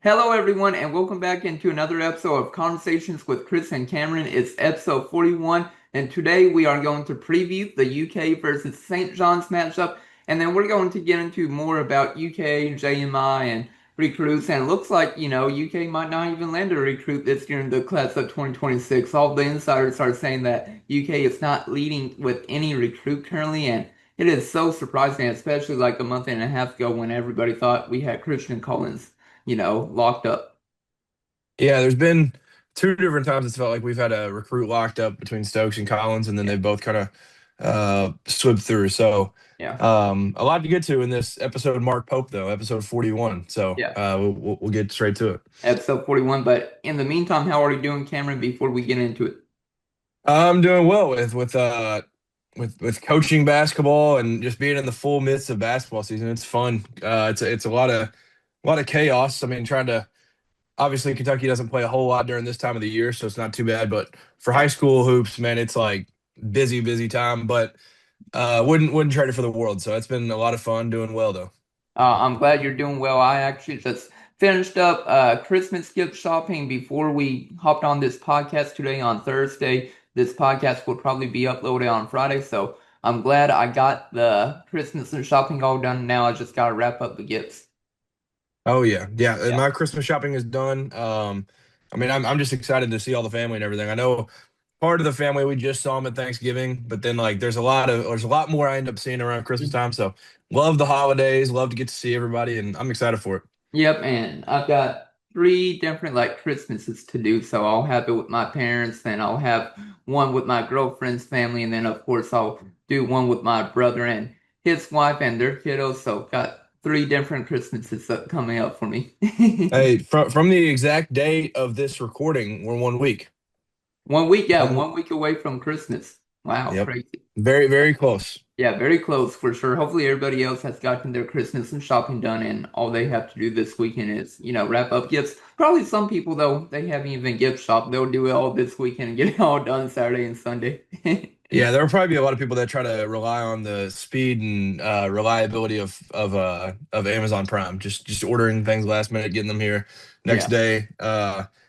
Hello, everyone, and welcome back into another episode of Conversations with Chris and Cameron. It's episode 41, and today we are going to preview the UK versus St. John's matchup, and then we're going to get into more about UK, JMI, and recruits. And it looks like, UK might not even land a recruit this year in the class of 2026. All the insiders are saying that UK is not leading with any recruit currently, and it is so surprising, especially like a month and a half ago when everybody thought we had Christian Collins locked up. Yeah, there's been two different times it's felt like we've had a recruit locked up between Stokes and Collins, and then Yeah. they both kind of swept through. So, Yeah. a lot to get to in this episode. Mark Pope, though, episode 41. So, Yeah. we'll get straight to it. Episode 41. But in the meantime, how are you doing, Cameron, before we get into it? I'm doing well with coaching basketball and just being in the full midst of basketball season. It's fun. It's a lot of chaos. I mean, trying to obviously Kentucky doesn't play a whole lot during this time of the year, so it's not too bad. But for high school hoops, man, it's like busy time. But wouldn't trade it for the world. So it's been a lot of fun, doing well though. I'm glad you're doing well. I actually just finished up Christmas gift shopping before we hopped on this podcast today on Thursday. This podcast will probably be uploaded on Friday, so I'm glad I got the Christmas and shopping all done. Now I just gotta wrap up the gifts. Oh yeah. And Yeah. my Christmas shopping is done. I mean, I'm just excited to see all the family and everything. I know part of the family we just saw them at Thanksgiving, but then like there's a lot more I end up seeing around Christmas time. So love the holidays, love to get to see everybody, and I'm excited for it. Yep, and I've got three different like Christmases to do. So I'll have it with my parents, then I'll have one with my girlfriend's family, and then of course I'll do one with my brother and his wife and their kiddos. So got three different Christmases coming up for me. Hey, from the exact date of this recording, we're 1 week. 1 week, yeah, One, 1 week away from Christmas. Wow, yep, crazy. very close. Yeah, very close for sure. Hopefully everybody else has gotten their Christmas and shopping done and all they have to do this weekend is, wrap up gifts. Probably some people though, they haven't even gift shopped. They'll do it all this weekend and get it all done Saturday and Sunday. Yeah, there will probably be a lot of people that try to rely on the speed and reliability of Amazon Prime, just ordering things last minute, getting them here next Yeah. day.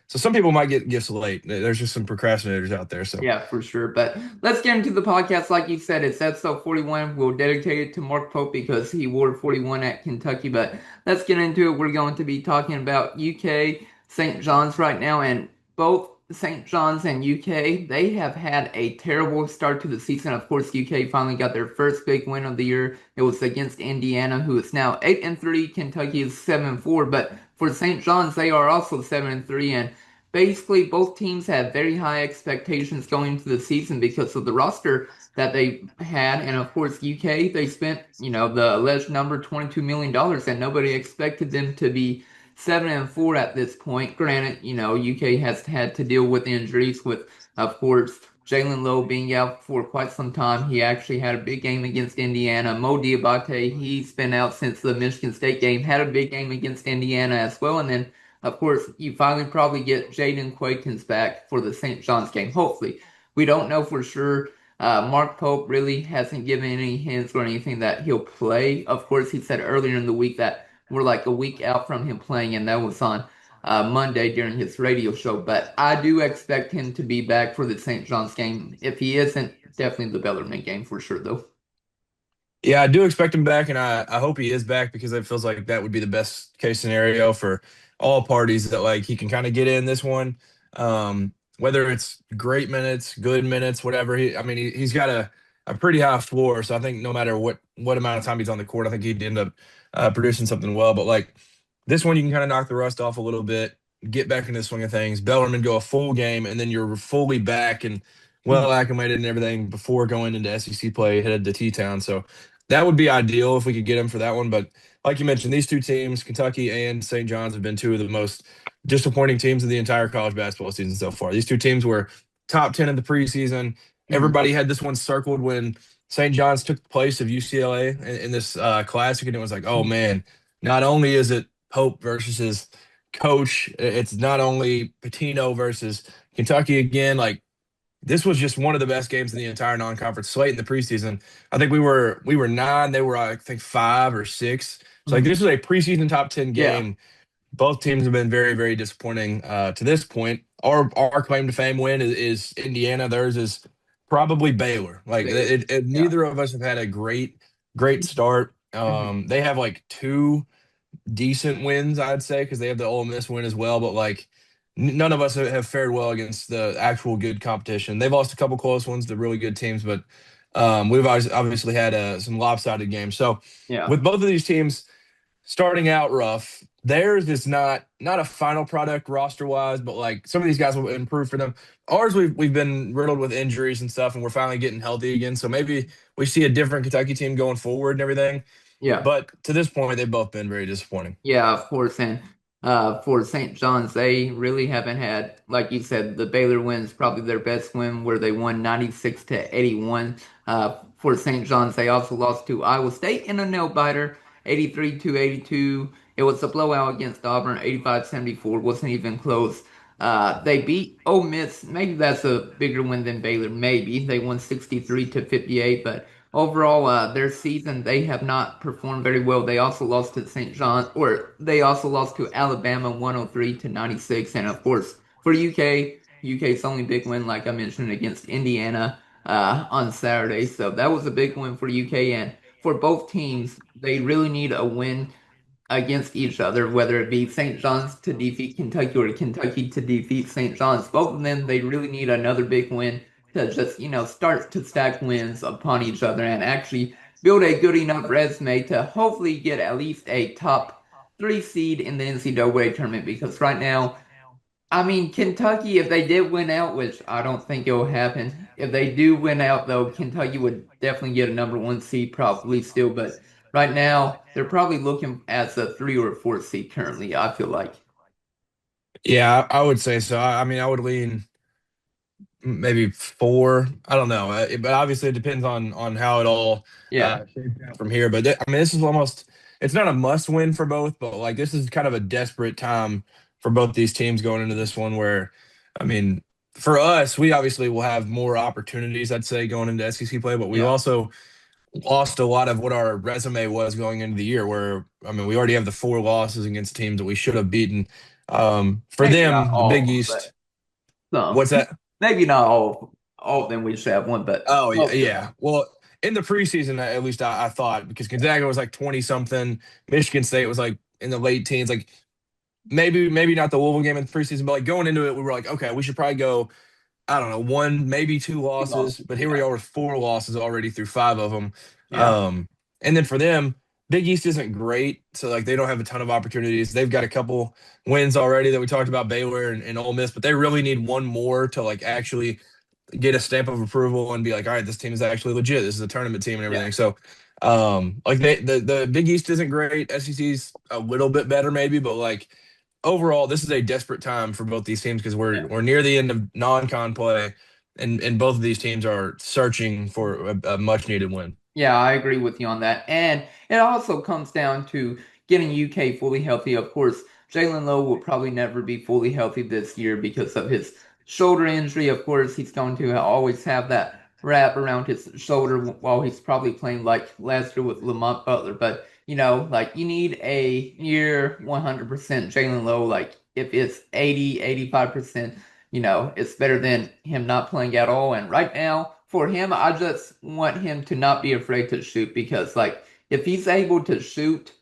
So some people might get gifts late. There's just some procrastinators out there. So Yeah, for sure. But let's get into the podcast. Like you said, it's episode 41. We'll dedicate it to Mark Pope because he wore 41 at Kentucky. But let's get into it. We're going to be talking about UK, St. John's right now. And both St. John's and UK, they have had a terrible start to the season. Of course, UK finally got their first big win of the year. It was against Indiana, who is now 8-3. Kentucky is 7-4. But for St. John's, they are also 7-3. And basically both teams had very high expectations going into the season because of the roster that they had. And of course, UK, they spent, the alleged number $22 million, and nobody expected them to be 7-4 at this point. Granted, UK has had to deal with injuries with, of course, Jalen Lowe being out for quite some time. He actually had a big game against Indiana. Dioubate, he's been out since the Michigan State game, had a big game against Indiana as well. And then of course, you finally probably get Jayden Quaintance back for the St. John's game. Hopefully. We don't know for sure. Mark Pope really hasn't given any hints or anything that he'll play. Of course, he said earlier in the week that we're like a week out from him playing, and that was on Monday during his radio show. But I do expect him to be back for the St. John's game. If he isn't, definitely the Bellarmine game for sure, though. yeah, I do expect him back, and I hope he is back because it feels like that would be the best case scenario for all parties that like he can kind of get in this one. Whether it's great minutes, good minutes, whatever. I mean, he's got a pretty high floor, so I think no matter what amount of time he's on the court, I think he'd end up producing something well. But like this one, you can kind of knock the rust off a little bit, get back into the swing of things. Bellarmine go a full game, and then you're fully back and well acclimated and everything before going into SEC play, headed to T-Town. So that would be ideal if we could get him for that one. But like you mentioned, these two teams, Kentucky and St. John's, have been two of the most disappointing teams of the entire college basketball season so far. These two teams were top 10 in the preseason. Mhm. Everybody had this one circled when St. John's took the place of UCLA in this classic, and it was like, oh man, not only is it Pope versus his coach, it's not only Patino versus Kentucky again. Like this was just one of the best games in the entire non-conference slate in the preseason. I think we were nine, they were I think 5 or 6. So like Mhm. this was a preseason top 10 Yeah. game both teams have been very, very disappointing to this point. Our claim to fame win is Indiana. Theirs is probably Baylor. Like Baylor. Yeah. neither of us have had a great start. Mhm. They have like two decent wins, I'd say, because they have the Ole Miss win as well. But like none of us have fared well against the actual good competition. They've lost a couple close ones to really good teams, but we've obviously had some lopsided games. So Yeah. with both of these teams starting out rough. Theirs is not a final product roster wise, but like some of these guys will improve for them. Ours, we've been riddled with injuries and stuff, and we're finally getting healthy again. So maybe we see a different Kentucky team going forward and everything. Yeah. But to this point, they've both been very disappointing. Yeah, of course. And for St. John's, they really haven't had, like you said, the Baylor win's probably their best win where they won 96 to 81. For St. John's, they also lost to Iowa State in a nail biter, 83 to 82. It was a blowout against Auburn, 85-74. Wasn't even close. They beat Ole Miss. Maybe that's a bigger win than Baylor. Maybe they won 63 to 58, but overall, their season, they have not performed very well. They also lost to St. John, or they also lost to Alabama 103 to 96. And of course, for UK's only big win, like I mentioned, against Indiana on Saturday. So that was a big win for UK. And for both teams, they really need a win against each other, whether it be St. John's to defeat Kentucky or Kentucky to defeat St. John's. Both of them, they really need another big win to just, start to stack wins upon each other and actually build a good enough resume to hopefully get at least a top three seed in the NCAA tournament. Because right now, I mean, Kentucky, if they did win out, which I don't think it will happen, if they do win out, though, Kentucky would definitely get a number one seed, probably still. But right now, they're probably looking as a three or a four seed currently, I feel like. Yeah, I would say so. I mean, I would lean maybe four. I don't know, but obviously it depends on how it all Yeah, shapes out from here. But I mean, this is almost it's not a must win for both, but like this is kind of a desperate time for both these teams going into this one. Where I mean, for us, we obviously will have more opportunities, I'd say, going into SEC play, but we've yeah. also lost a lot of what our resume was going into the year. Where I mean, we already have the four losses against teams that we should have beaten. For Maybe not them, the all Big of them, but East. some. What's that? Maybe not all of them we should have won, but Oh yeah, most of them. yeah. Well, in the preseason, at least I thought because Gonzaga was like 20 something, Michigan State was like in the late teens. Like maybe not the Louisville game in the preseason, but like going into it, we were like, okay, we should probably go. I don't know, one maybe two Two losses, losses, but here we yeah. are with four losses already through five of them. Yeah. And then for them, Big East isn't great, so like they don't have a ton of opportunities. They've got a couple wins already that we talked about Baylor and Ole Miss, but they really need one more to like actually get a stamp of approval and be like, all right, this team is actually legit. This is a tournament team and Yeah. everything. So, like the Big East isn't great. SEC's a little bit better maybe, but like overall, this is a desperate time for both these teams because Yeah. we're near the end of non-con play, and both of these teams are searching for a much needed win. Yeah, I agree with you on that. And it also comes down to getting UK fully healthy. Of course, Jalen Lowe will probably never be fully healthy this year because of his shoulder injury. Of course, he's going to always have that wrap around his shoulder while he's probably playing like last year with Lamont Butler. But, like you need a near 100% Jalen Lowe. Like if it's 80, 85%, it's better than him not playing at all. And right now, for him, I just want him to not be afraid to shoot because, like, if he's able to shoot,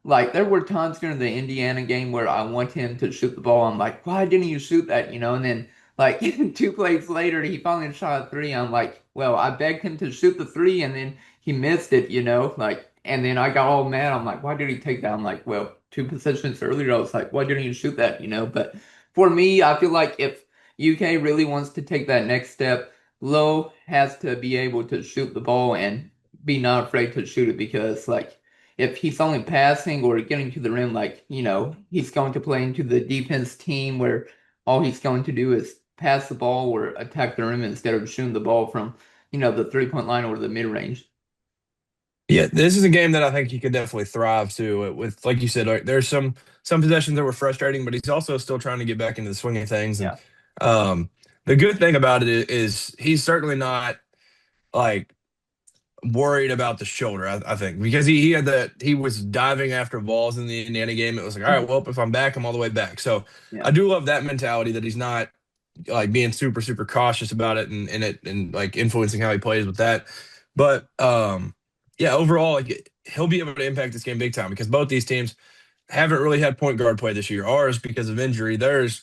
like, there were times during the Indiana game where I want him to shoot the ball. I'm like, why didn't you shoot that? And then, like, two plays later, he finally shot a three. I'm like, well, I begged him to shoot the three, and then he missed it. Like, and then I got all mad. I'm like, why did he take that? I'm like, well, two possessions earlier, I was like, why didn't you shoot that? But for me, I feel like if UK really wants to take that next step, Lowe has to be able to shoot the ball and be not afraid to shoot it because, like, if he's only passing or getting to the rim, like, he's going to play into the defense team where all he's going to do is pass the ball or attack the rim instead of shooting the ball from, the 3-point line or the mid range. Yeah, this is a game that I think he could definitely thrive to. With like you said, like, there's some possessions that were frustrating, but he's also still trying to get back into the swing of things. And Yeah. um, the good thing about it is he's certainly not like worried about the shoulder, I think, because he was diving after balls in the Indiana game. It was like, all right, Mhm. well, if I'm back, I'm all the way back. So I Yeah. do love that mentality that he's not like being super, super cautious about it and like influencing how he plays with that. But yeah, overall, like he'll be able to impact this game big time because both these teams haven't really had point guard play this year. Ours because of injury, theirs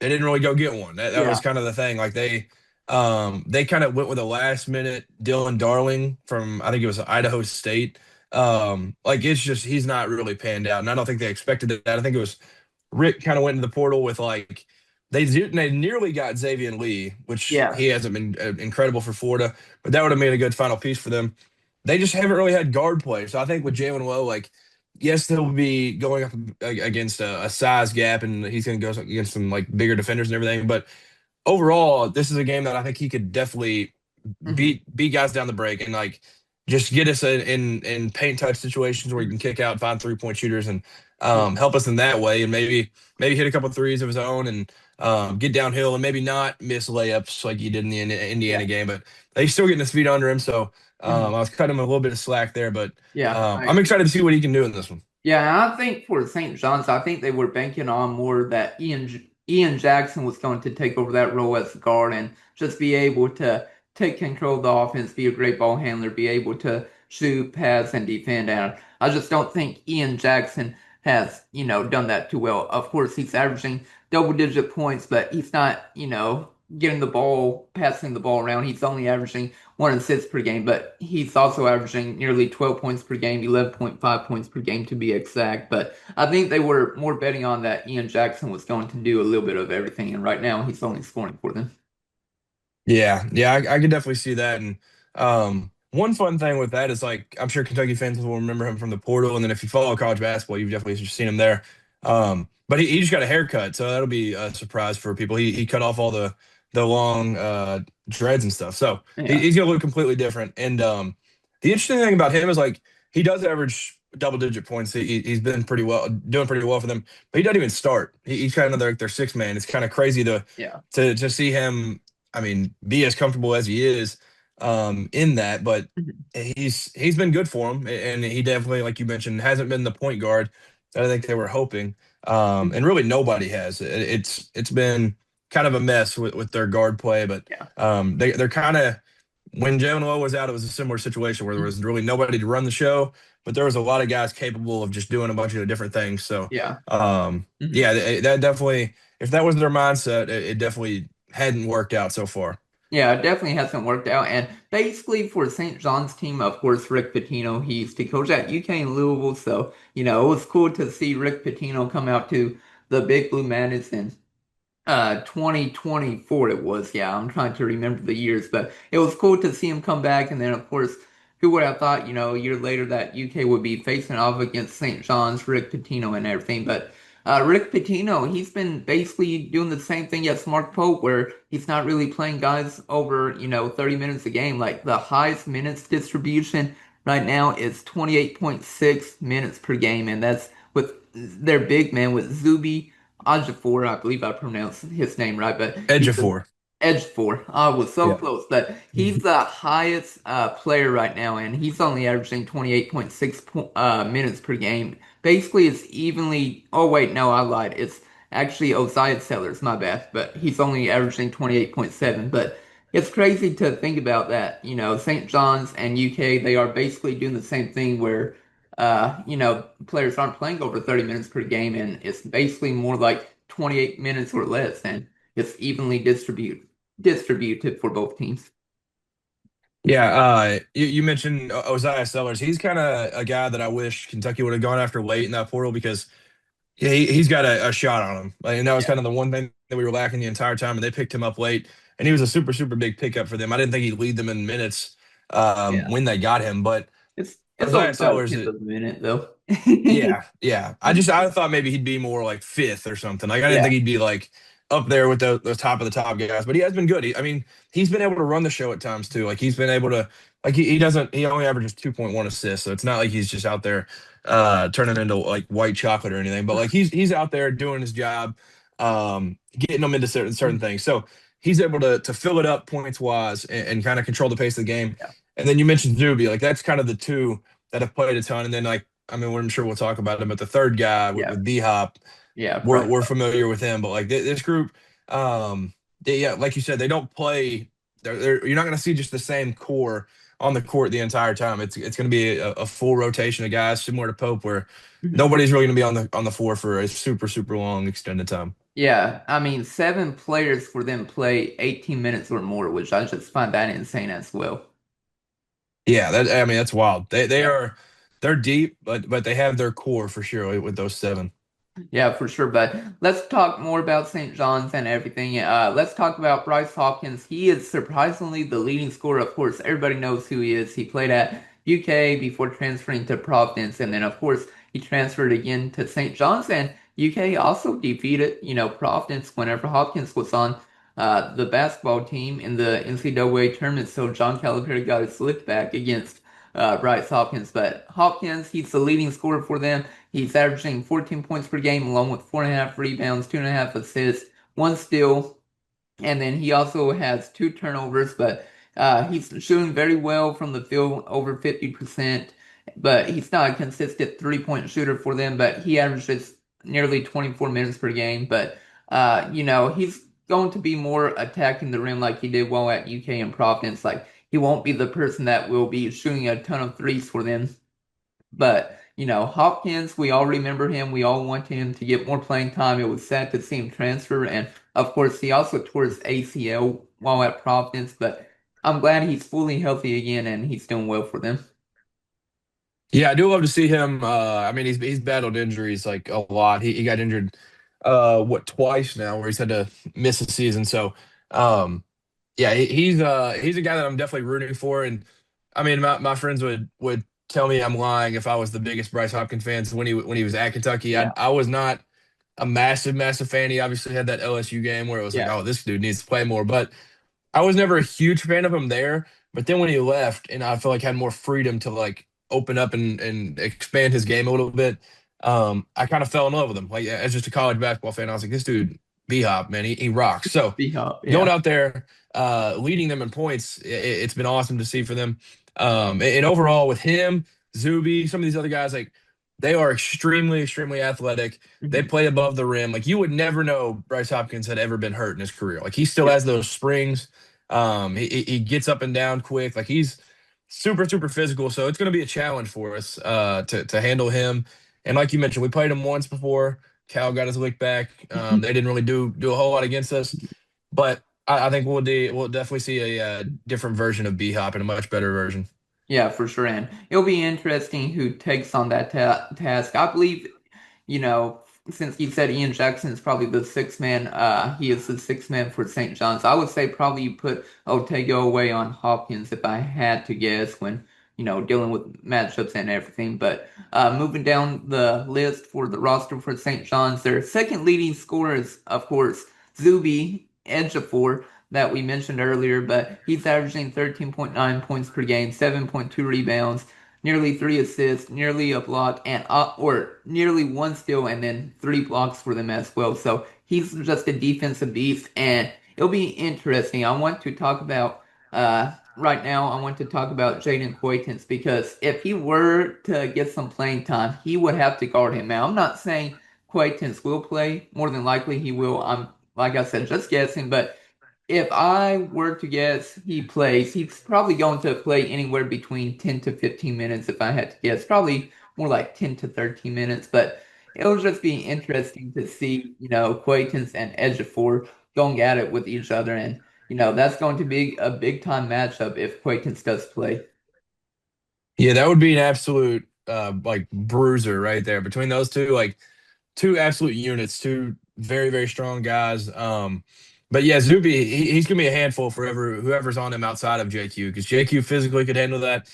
they didn't really go get one. That was Yeah. kind of the thing. Like they kind of went with a last minute Dylan Darling from I think it was Idaho State. Like it's just he's not really panned out, and I don't think they expected that. I think it was Rick kind of went into the portal with like they nearly got Xavier Lee, which Yeah. he hasn't been incredible for Florida, but that would have made a good final piece for them. They just haven't really had guard play, so I think with Jalen Lowe, like yes, he'll be going up against a size gap, and he's going to go against some like bigger defenders and everything. But overall, this is a game that I think he could definitely Hmm. beat guys down the break and like just get us in paint touch situations where he can kick out, find 3-point shooters, and Yeah. help us in that way, and maybe hit a couple threes of his own and get downhill and maybe not miss layups like he did in the Yeah. Indiana game, but he's still getting his feet under him. So Mhm. I was cutting him a little bit of slack there, but Yeah. I I'm agree. excited to see what he can do in this one. Yeah, and I think for St. John's, I think they were banking on more that Ian Jackson was going to take over that role as guard and just be able to take control of the offense, be a great ball handler, be able to shoot, pass, and defend. And I just don't think Ian Jackson has, done that too well. Of course, he's averaging double-digit points, but he's not, getting the ball, passing the ball around. He's only averaging 1 assist per game, but he's also averaging nearly 12 points per game, 11.5 points per game to be exact. But I think they were more betting on that Ian Jackson was going to do a little bit of everything, and right now he's only scoring for them. Yeah, I can definitely see that. And one fun thing with that is like I'm sure Kentucky fans will remember him from the portal, and then if you follow college basketball, you've definitely just seen him there. But he just got a haircut, so that'll be a surprise for people. He cut off all the long dreads and stuff, so Yeah. he's gonna look completely different. And the interesting thing about him is like he does average double-digit points. He's been doing pretty well for them, but he doesn't even start. He's kind of their sixth man. It's kind of crazy Yeah. to see him. I mean, be as comfortable as he is in that, but Mhm. he's been good for him, and he definitely, like you mentioned, hasn't been the point guard that I think they were hoping, and Mhm. really nobody has. It's been kind of a mess with their guard play, but Yeah. they're kind of when Jalen Lowe was out, it was a similar situation where there Mhm. was really nobody to run the show, but there was a lot of guys capable of just doing a bunch of different things. So, Yeah. yeah, Mhm. that definitely, if that was their mindset, it definitely hadn't worked out so far. Yeah, it definitely hasn't worked out. And basically, for St. John's team, of course, Rick Pitino, he used to coach at UK in Louisville. So, it was cool to see Rick Pitino come out to the Big Blue Madness and 2024 it was. Yeah, I'm trying to remember the years, but it was cool to see him come back. And then, of course, who would have thought, a year later that UK would be facing off against St. John's, Rick Pitino and everything. But Rick Pitino, he's been basically doing the same thing as Mark Pope, where he's not really playing guys over, 30 minutes a game. Like the highest minutes distribution right now is 28.6 minutes per game, and that's with their big man with Zuby. Ajafor, I believe I pronounced his name right, but Edge he's of the four. Edgefor. I was so Yeah. close, but he's the highest player right now, and he's only averaging 28.6 minutes per game. Basically, it's evenly. Oh wait, no, I lied. It's actually Osiah Sellers, my bad, but he's only averaging 28.7. But it's crazy to think about that. St. John's and UK, they are basically doing the same thing where players aren't playing over 30 minutes per game, and it's basically more like 28 minutes or less, and it's evenly distributed for both teams. Yeah, you mentioned Osiah Sellers. He's kind of a guy that I wish Kentucky would have gone after late in that portal because he's got a shot on him. Like, and that was Yeah, kind of the one thing that we were lacking the entire time, and they picked him up late, and he was a super, super big pickup for them. I didn't think he'd lead them in minutes yeah. when they got him, but It's only Isaiah about a Sellers, tenth of a minute though. yeah. I thought maybe he'd be more like fifth or something. Like I didn't Yeah. think he'd be like up there with the top of the top guys, but he has been good. I mean, he's been able to run the show at times too. Like he's been able to like he only averages 2.1 assists, so it's not like he's just out there turning into like white chocolate or anything. But like he's out there doing his job, getting them into certain things. So he's able to fill it up points wise and kind of control the pace of the game. And then you mentioned Zuby, like that's kind of the two that have played a ton. And then like I mean, I'm sure we'll talk about him, but the third guy Yeah, with B Hop, yeah, we're familiar with him. But like this group, yeah, like you said, they don't play. You're not going to see just the same core on the court the entire time. It's going to be a full rotation of guys, similar to Pope, where Mhm. nobody's really going to be on the floor for a super long extended time. Yeah. I mean, seven players for them play 18 minutes or more, which I just find that insane as well. Yeah, that I mean that's wild. They Yeah. are they're deep, but they have their core for sure with those seven. Yeah, for sure. But let's talk more about St. John's and everything. Let's talk about Bryce Hopkins. He is surprisingly the leading scorer. Of course, everybody knows who he is. He played at UK before transferring to Providence, and then of course he transferred again to St. John's. And UK also defeated, Providence whenever Hopkins was on the basketball team in the NCAA tournament. So John Calipari got his lick back against Bryce Hopkins. But Hopkins, he's the leading scorer for them. He's averaging 14 points per game, along with 4.5 rebounds, 2.5 assists, one steal, and then he also has two turnovers. But he's shooting very well from the field, over 50%. But he's not a consistent three-point shooter for them. But he averages nearly 24 minutes per game. But he's going to be more attacking the rim like he did well at UK and Providence. Like he won't be the person that will be shooting a ton of threes for them. But, Hopkins, we all remember him. We all want him to get more playing time. It was sad to see him transfer. And of course, he also tore his ACL while at Providence. But I'm glad he's fully healthy again and he's doing well for them. Yeah, I do love to see him. I mean, he's battled injuries like a lot. He got injured, what twice now, where he's had to miss a season. So, yeah, he's a guy that I'm definitely rooting for. And I mean, my friends would tell me I'm lying if I was the biggest Bryce Hopkins fan when he was at Kentucky. Yeah, I was not a massive fan. He obviously had that LSU game where it was like, yeah. oh, this dude needs to play more. But I was never a huge fan of him there, but then when he left and I feel like had more freedom to like open up and expand his game a little bit, I kind of fell in love with him. Like as just a college basketball fan, I was like, this dude, B Hop, man, he rocks. So B-Hop, going yeah. out there, leading them in points, it's been awesome to see for them. And overall with him, Zuby, some of these other guys, like they are extremely athletic. They Mhm. play above the rim. Like you would never know Bryce Hopkins had ever been hurt in his career. Like he still Yeah. has those springs. He gets up and down quick. Like he's super physical. So it's going to be a challenge for us to handle him. And like you mentioned, we played him once before. Cal got his lick back. They didn't really do a whole lot against us, but I think we'll definitely see a different version of B Hop and a much better version. Yeah, for sure. And it'll be interesting who takes on that task. I believe, you know, since you said Ian Jackson is probably the sixth man, he is the sixth man for St. John's. I would say probably you put Otego away on Hopkins if I had to guess when, dealing with matchups and everything. But moving down the list for the roster for St. John's, their second leading scorer is, of course, Zuby Ejiofor that we mentioned earlier, but he's averaging 13.9 points per game, 7.2 rebounds, nearly three assists, nearly a block, and or nearly one steal, and then three blocks for them as well. So he's just a defensive beast, and it'll be interesting. I want to talk about right now. I want to talk about Jayden Quaintance because if he were to get some playing time, he would have to guard him. Now I'm not saying Quaintance will play. More than likely he will. I'm like I said, just guessing, but if I were to guess he plays, he's probably going to play anywhere between 10 to 15 minutes if I had to guess. Probably more like 10 to 13 minutes, but it'll just be interesting to see, Quaintance and Ejiofor going at it with each other. And, that's going to be a big time matchup if Quaintance does play. Yeah, that would be an absolute like bruiser right there between those two. Like two absolute units, two very strong guys. But yeah, Zuby, he's gonna be a handful for whoever's on him outside of JQ because JQ physically could handle that.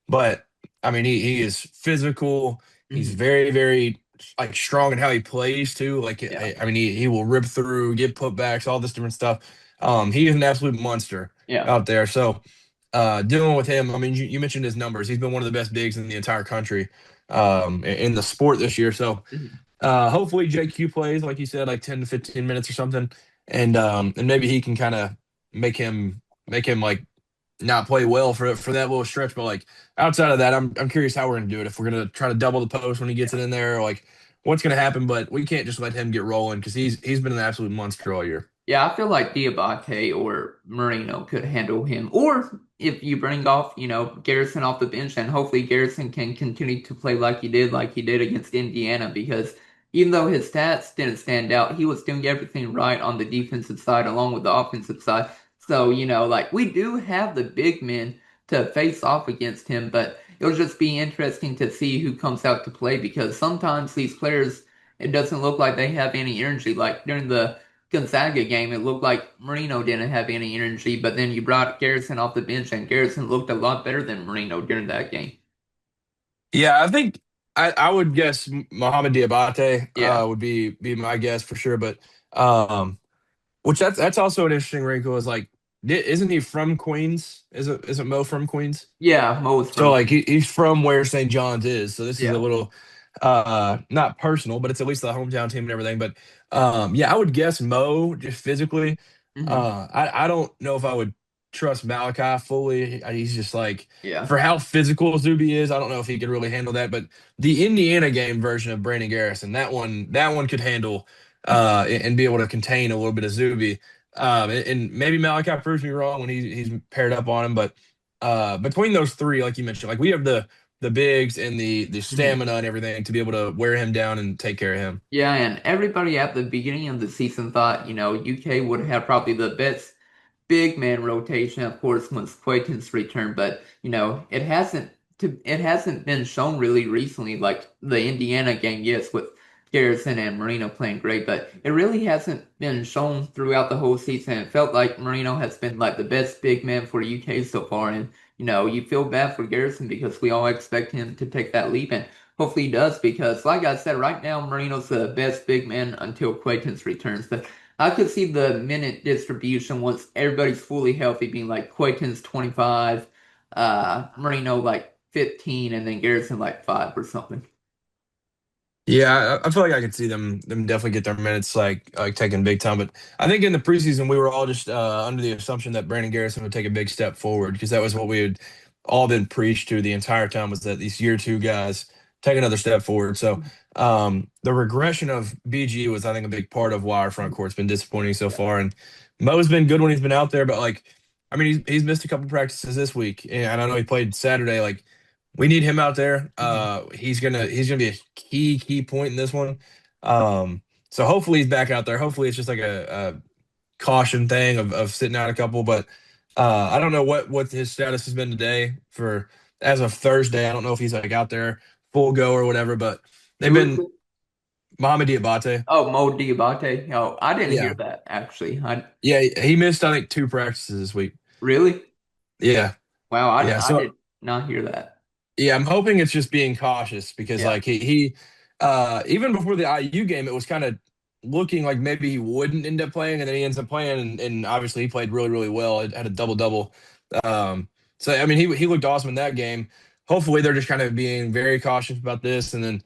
But I mean, he is physical. He's Mhm. very like strong in how he plays too. Like Yeah. I mean, he will rip through, get putbacks, all this different stuff. He is an absolute monster Yeah. out there. So dealing with him, I mean, you mentioned his numbers. He's been one of the best bigs in the entire country in the sport this year. So Mhm. hopefully JQ plays, like you said, like 10 to 15 minutes or something. And maybe he can kind of make him like not play well for that little stretch. But like outside of that, I'm curious how we're gonna do it. If we're gonna try to double the post when he gets it in there, or like what's gonna happen. But we can't just let him get rolling because he's been an absolute monster all year. Yeah, I feel like Diabate or Marino could handle him. Or if you bring off, Garrison off the bench, and hopefully Garrison can continue to play like he did against Indiana, because even though his stats didn't stand out, he was doing everything right on the defensive side along with the offensive side. So, like we do have the big men to face off against him, but it'll just be interesting to see who comes out to play, because sometimes these players, it doesn't look like they have any energy. Like during the Gonzaga game, it looked like Marino didn't have any energy, but then you brought Garrison off the bench, and Garrison looked a lot better than Marino during that game. Yeah, I think I would guess Mohamed Diabate Yeah. would be my guess for sure. But um, which that's also an interesting wrinkle is like, isn't he from Queens? Isn't Mo from Queens? Yeah, Mo's So from. like he's from where St. John's is. So this is a Yeah. little not personal, but it's at least the hometown team and everything. But yeah, I would guess Mo just physically. Hmm. I don't know if I would trust Malachi fully. He's just like Yeah. for how physical Zuby is, I don't know if he could really handle that. But the Indiana game version of Brandon Garrison, that one could handle and be able to contain a little bit of Zuby. And maybe Malachi proves me wrong when he's paired up on him, but between those three, like you mentioned, like we have the bigs and the Hmm. stamina and everything to be able to wear him down and take care of him. Yeah, and everybody at the beginning of the season thought, UK would have probably the best big man rotation, of course, once Quaintance returned, but it hasn't been shown really recently. Like the Indiana game, yes, with Garrison and Marino playing great, but it really hasn't been shown throughout the whole season. It felt like Marino has been like the best big man for UK so far, and you feel bad for Garrison because we all expect him to take that leap, and hopefully he does, because like I said, right now Marino's the best big man until Quaintance returns. But I could see the minute distribution once everybody's fully healthy being like Quayton's 25, Marino like 15, and then Garrison like 5 or something. Yeah, I feel like I could see them definitely get their minutes like taking big time. But I think in the preseason we were all just under the assumption that Brandon Garrison would take a big step forward because that was what we had all been preached to the entire time was that these year two guys take another step forward. So the regression of BG was I think a big part of why our front court's been disappointing so Yeah. far. And Mo's been good when he's been out there, but like I mean he's missed a couple practices this week, and I know he played Saturday. Like we need him out there. Mhm. He's gonna be a key point in this one. Um, so hopefully he's back out there. Hopefully it's just like a caution thing of sitting out a couple. But I don't know what his status has been today for as of Thursday. I don't know if he's like out there full go or whatever. But they've Who is been it? Mohamed Diabate. Oh, Mo Diabate. Oh, I didn't hear Yeah, that actually. I yeah. He missed I think two practices this week. really? Yeah, Wow, yeah. I So did not hear that. yeah, I'm hoping it's just being cautious because Yeah. like he even before the IU game, it was kind of looking like maybe he wouldn't end up playing, and then he ends up playing, and obviously he played really well. It had a double double. Um, so I mean he looked awesome in that game. Hopefully they're just kind of being very cautious about this, and then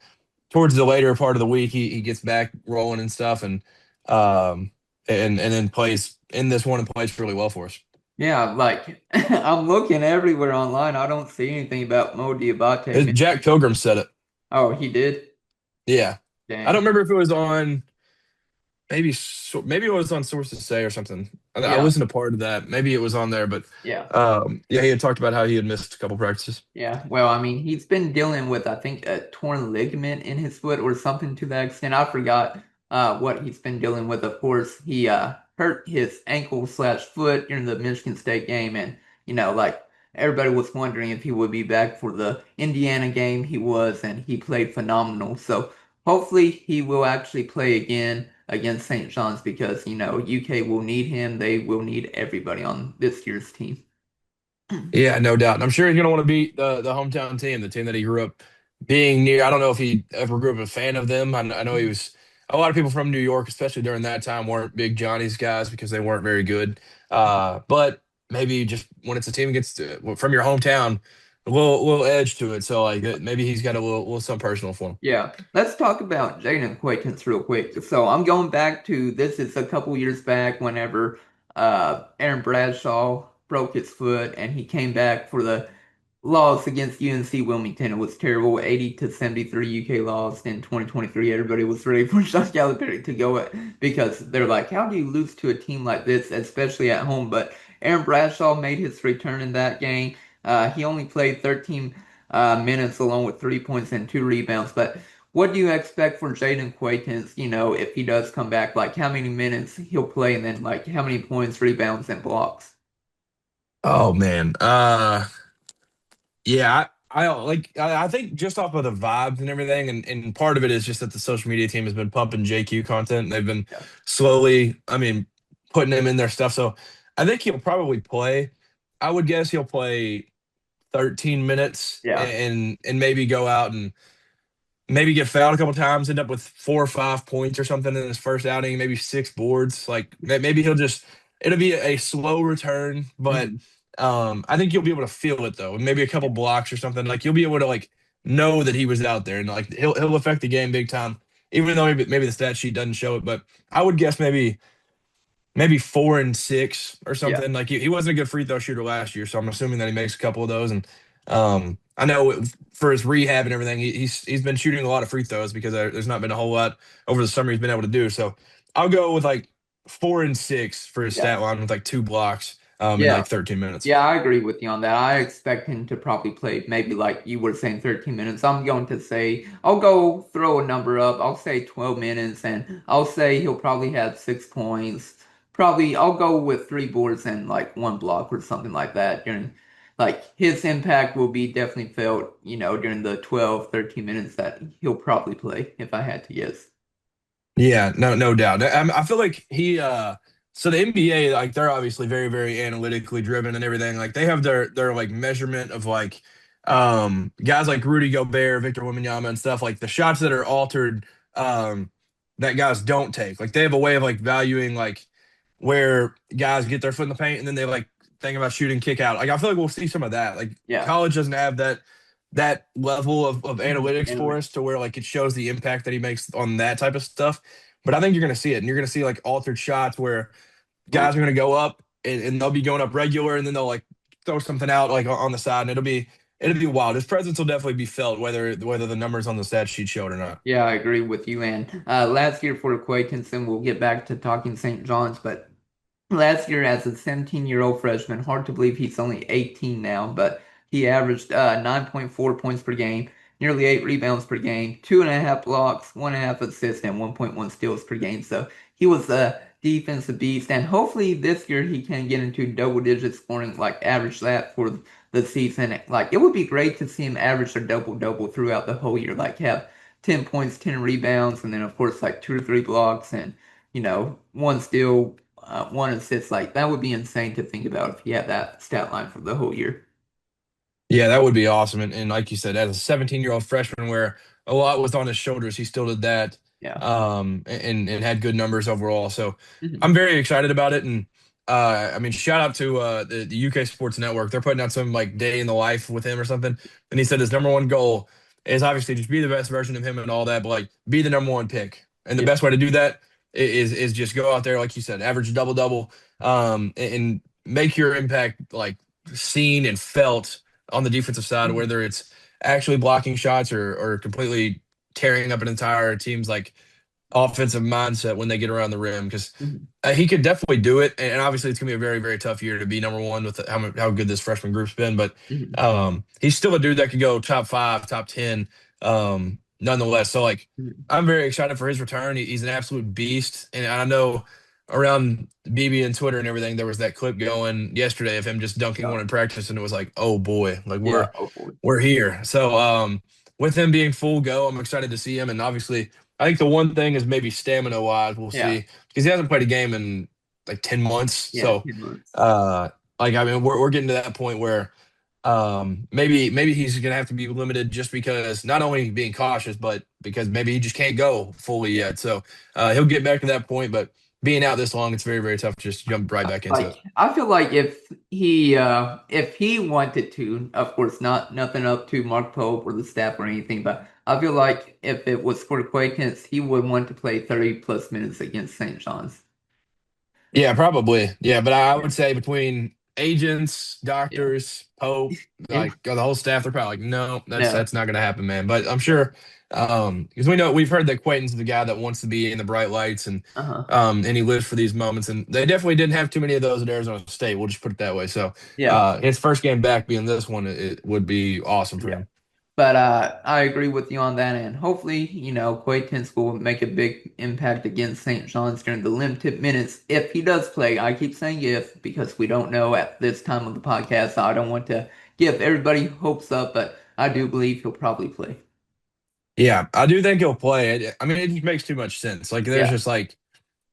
towards the later part of the week he gets back rolling and stuff, um and then plays in this one and plays really well for us. Yeah, like I'm looking everywhere online. I don't see anything about Mo Diabate. Jack Pilgrim said it. Oh, he did? Yeah, I don't Dang. remember if it was on. Maybe it was on Sources Say or something. I Yeah. listened to part of that. Maybe it was on there, but Yeah. yeah, he had talked about how he had missed a couple practices. Yeah, well, I mean, he's been dealing with, I think, a torn ligament in his foot or something to that extent. I forgot what he's been dealing with. Of course, he hurt his ankle slash foot during the Michigan State game, and like everybody was wondering if he would be back for the Indiana game. He was, and he played phenomenal. So hopefully, he will actually play again against St. John's, because UK will need him. They will need everybody on this year's team. Yeah, no doubt. And I'm sure he's gonna want to beat the hometown team, the team that he grew up being near. I don't know if he ever grew up a fan of them. I know he was a lot of people from New York, especially during that time, weren't big Johnny's guys because they weren't very good. But maybe just when it's a team against from your hometown, a little edge to it. So like maybe he's got a little something personal for him. Yeah, let's talk about Jayden Quaintance real quick. So I'm going back to this is a couple years back whenever Aaron Bradshaw broke his foot, and he came back for the loss against UNC Wilmington. It was terrible, 80-73 UK lost in 2023. Everybody was ready for Sean Calipari to go because they're like, how do you lose to a team like this, especially at home? But Aaron Bradshaw made his return in that game. He only played 13 minutes along with 3 points and 2 rebounds. But what do you expect for Jayden Quaintance, if he does come back? Like how many minutes he'll play and then like how many points, rebounds, and blocks? Oh man. Yeah, I think just off of the vibes and everything, and part of it is just that the social media team has been pumping JQ content. They've been Yeah. slowly, I mean, putting him in their stuff. So I think he'll probably play. I would guess he'll play 13 minutes Yeah. and maybe go out and maybe get fouled a couple times, end up with 4 or 5 points or something in his first outing, maybe 6 boards. Like maybe he'll just it'll be a slow return, but Mhm. I think you'll be able to feel it though. Maybe a couple blocks or something. Like you'll be able to like know that he was out there and like he'll affect the game big time. Even though maybe the stat sheet doesn't show it, but I would guess maybe 4 and 6 or Yeah. something. Like he wasn't a good free throw shooter last year, so I'm assuming that he makes a couple of those. And I know for his rehab and everything, he's been shooting a lot of free throws because there's not been a whole lot over the summer he's been able to do. So I'll go with like 4 and 6 for his Yeah. stat line with like 2 blocks in Yeah. like 13 minutes. Yeah, I agree with you on that. I expect him to probably play maybe like you were saying 13 minutes. I'm going to say I'll go throw a number up. I'll say 12 minutes and I'll say he'll probably have 6 points. Probably I'll go with 3 boards and like 1 block or something like that during like his impact will be definitely felt, during the 12, 13 minutes that he'll probably play if I had to guess. Yeah, no doubt. I feel like so the NBA, like they're obviously very, very analytically driven and everything. Like they have their like measurement of like guys like Rudy Gobert, Victor Wembanyama and stuff, like the shots that are altered um that guys don't take. Like they have a way of like valuing like where guys get their foot in the paint and then they like think about shooting kick out. Like I feel like we'll see some of that. Like Yeah. college doesn't have that level of Mhm. analytics for Anyway, us to where like it shows the impact that he makes on that type of stuff. But I think you're going to see it, and you're going to see like altered shots where oh, guys are going to go up and they'll be going up regular, and then they'll like throw something out like on the side, and it'll be wild. His presence will definitely be felt whether the numbers on the stat sheet show it or not. yeah, I agree with you. And last year for Quakinson, we'll get back to talking St. John's, but last year as a 17-year-old freshman, hard to believe he's only 18 now, but he averaged 9.4 points per game, nearly 8 rebounds per game, 2.5 blocks, 1.5 assists, and 1.1 steals per game. So he was a defensive beast, and hopefully this year he can get into double-digit scoring, like average that for the season. Like it would be great to see him average a double-double throughout the whole year, like have 10 points, 10 rebounds, and then of course like 2 or 3 blocks and one steal, 1 assist. Like that would be insane to think about if he had that stat line for the whole year. Yeah, that would be awesome. And like you said, as a 17-year-old freshman where a lot was on his shoulders, he still did that Yeah. and had good numbers overall. So Mhm. I'm very excited about it. And I mean, shout out to the UK Sports Network. They're putting out some like day in the life with him or something. And he said his number one goal is obviously just be the best version of him and all that, but like be the number one pick. And the Yeah. best way to do that is just go out there, like you said, average double double, and make your impact like seen and felt on the defensive side, Mhm. whether it's actually blocking shots or completely tearing up an entire team's like offensive mindset when they get around the rim. Because Mhm. he could definitely do it, and obviously it's gonna be a very very tough year to be number one with how good this freshman group's been. But Mhm. he's still a dude that could go top five, top 10, nonetheless. So like Mhm. I'm very excited for his return. He's an absolute beast, and I know around BB and Twitter and everything, there was that clip going yesterday of him just dunking Yeah. one in practice, and it was like, oh boy, like Yeah. we're Hopefully. we're here. So with him being full go, I'm excited to see him. And obviously, I think the one thing is maybe stamina wise, we'll Yeah. see because he hasn't played a game in like 10 months. Yeah. So 10 months. uh like I mean we're getting to that point where maybe he's gonna have to be limited just because not only being cautious, but because maybe he just can't go fully Yeah. yet. So he'll get back to that point, but being out this long, it's very, very tough to just jump right back into it. Like I feel like if he wanted to, of course, not nothing up to Mark Pope or the staff or anything, but I feel like if it was for Quakens, he would want to play 30 plus minutes against St. John's. Yeah, probably. Yeah, but I would say between agents, Yeah. doctors, Pope, Yeah. like the whole staff, they're probably like, no, that's No. that's not gonna happen, man. But I'm sure, because we've heard that Quaintance is the guy that wants to be in the bright lights Uh-huh. and he lives for these moments, and they definitely didn't have too many of those at Arizona State. We'll just put it that way. So, Yeah. his first game back being this one, it would be awesome for Yeah. him. But I agree with you on that, and hopefully, Quaintance will make a big impact against St. John's during the limited minutes if he does play. I keep saying if because we don't know at this time of the podcast. So I don't want to give everybody hopes up, but I do believe he'll probably play. Yeah, I do think he'll play it. I mean, it just makes too much sense. Like, there's Yeah, just like,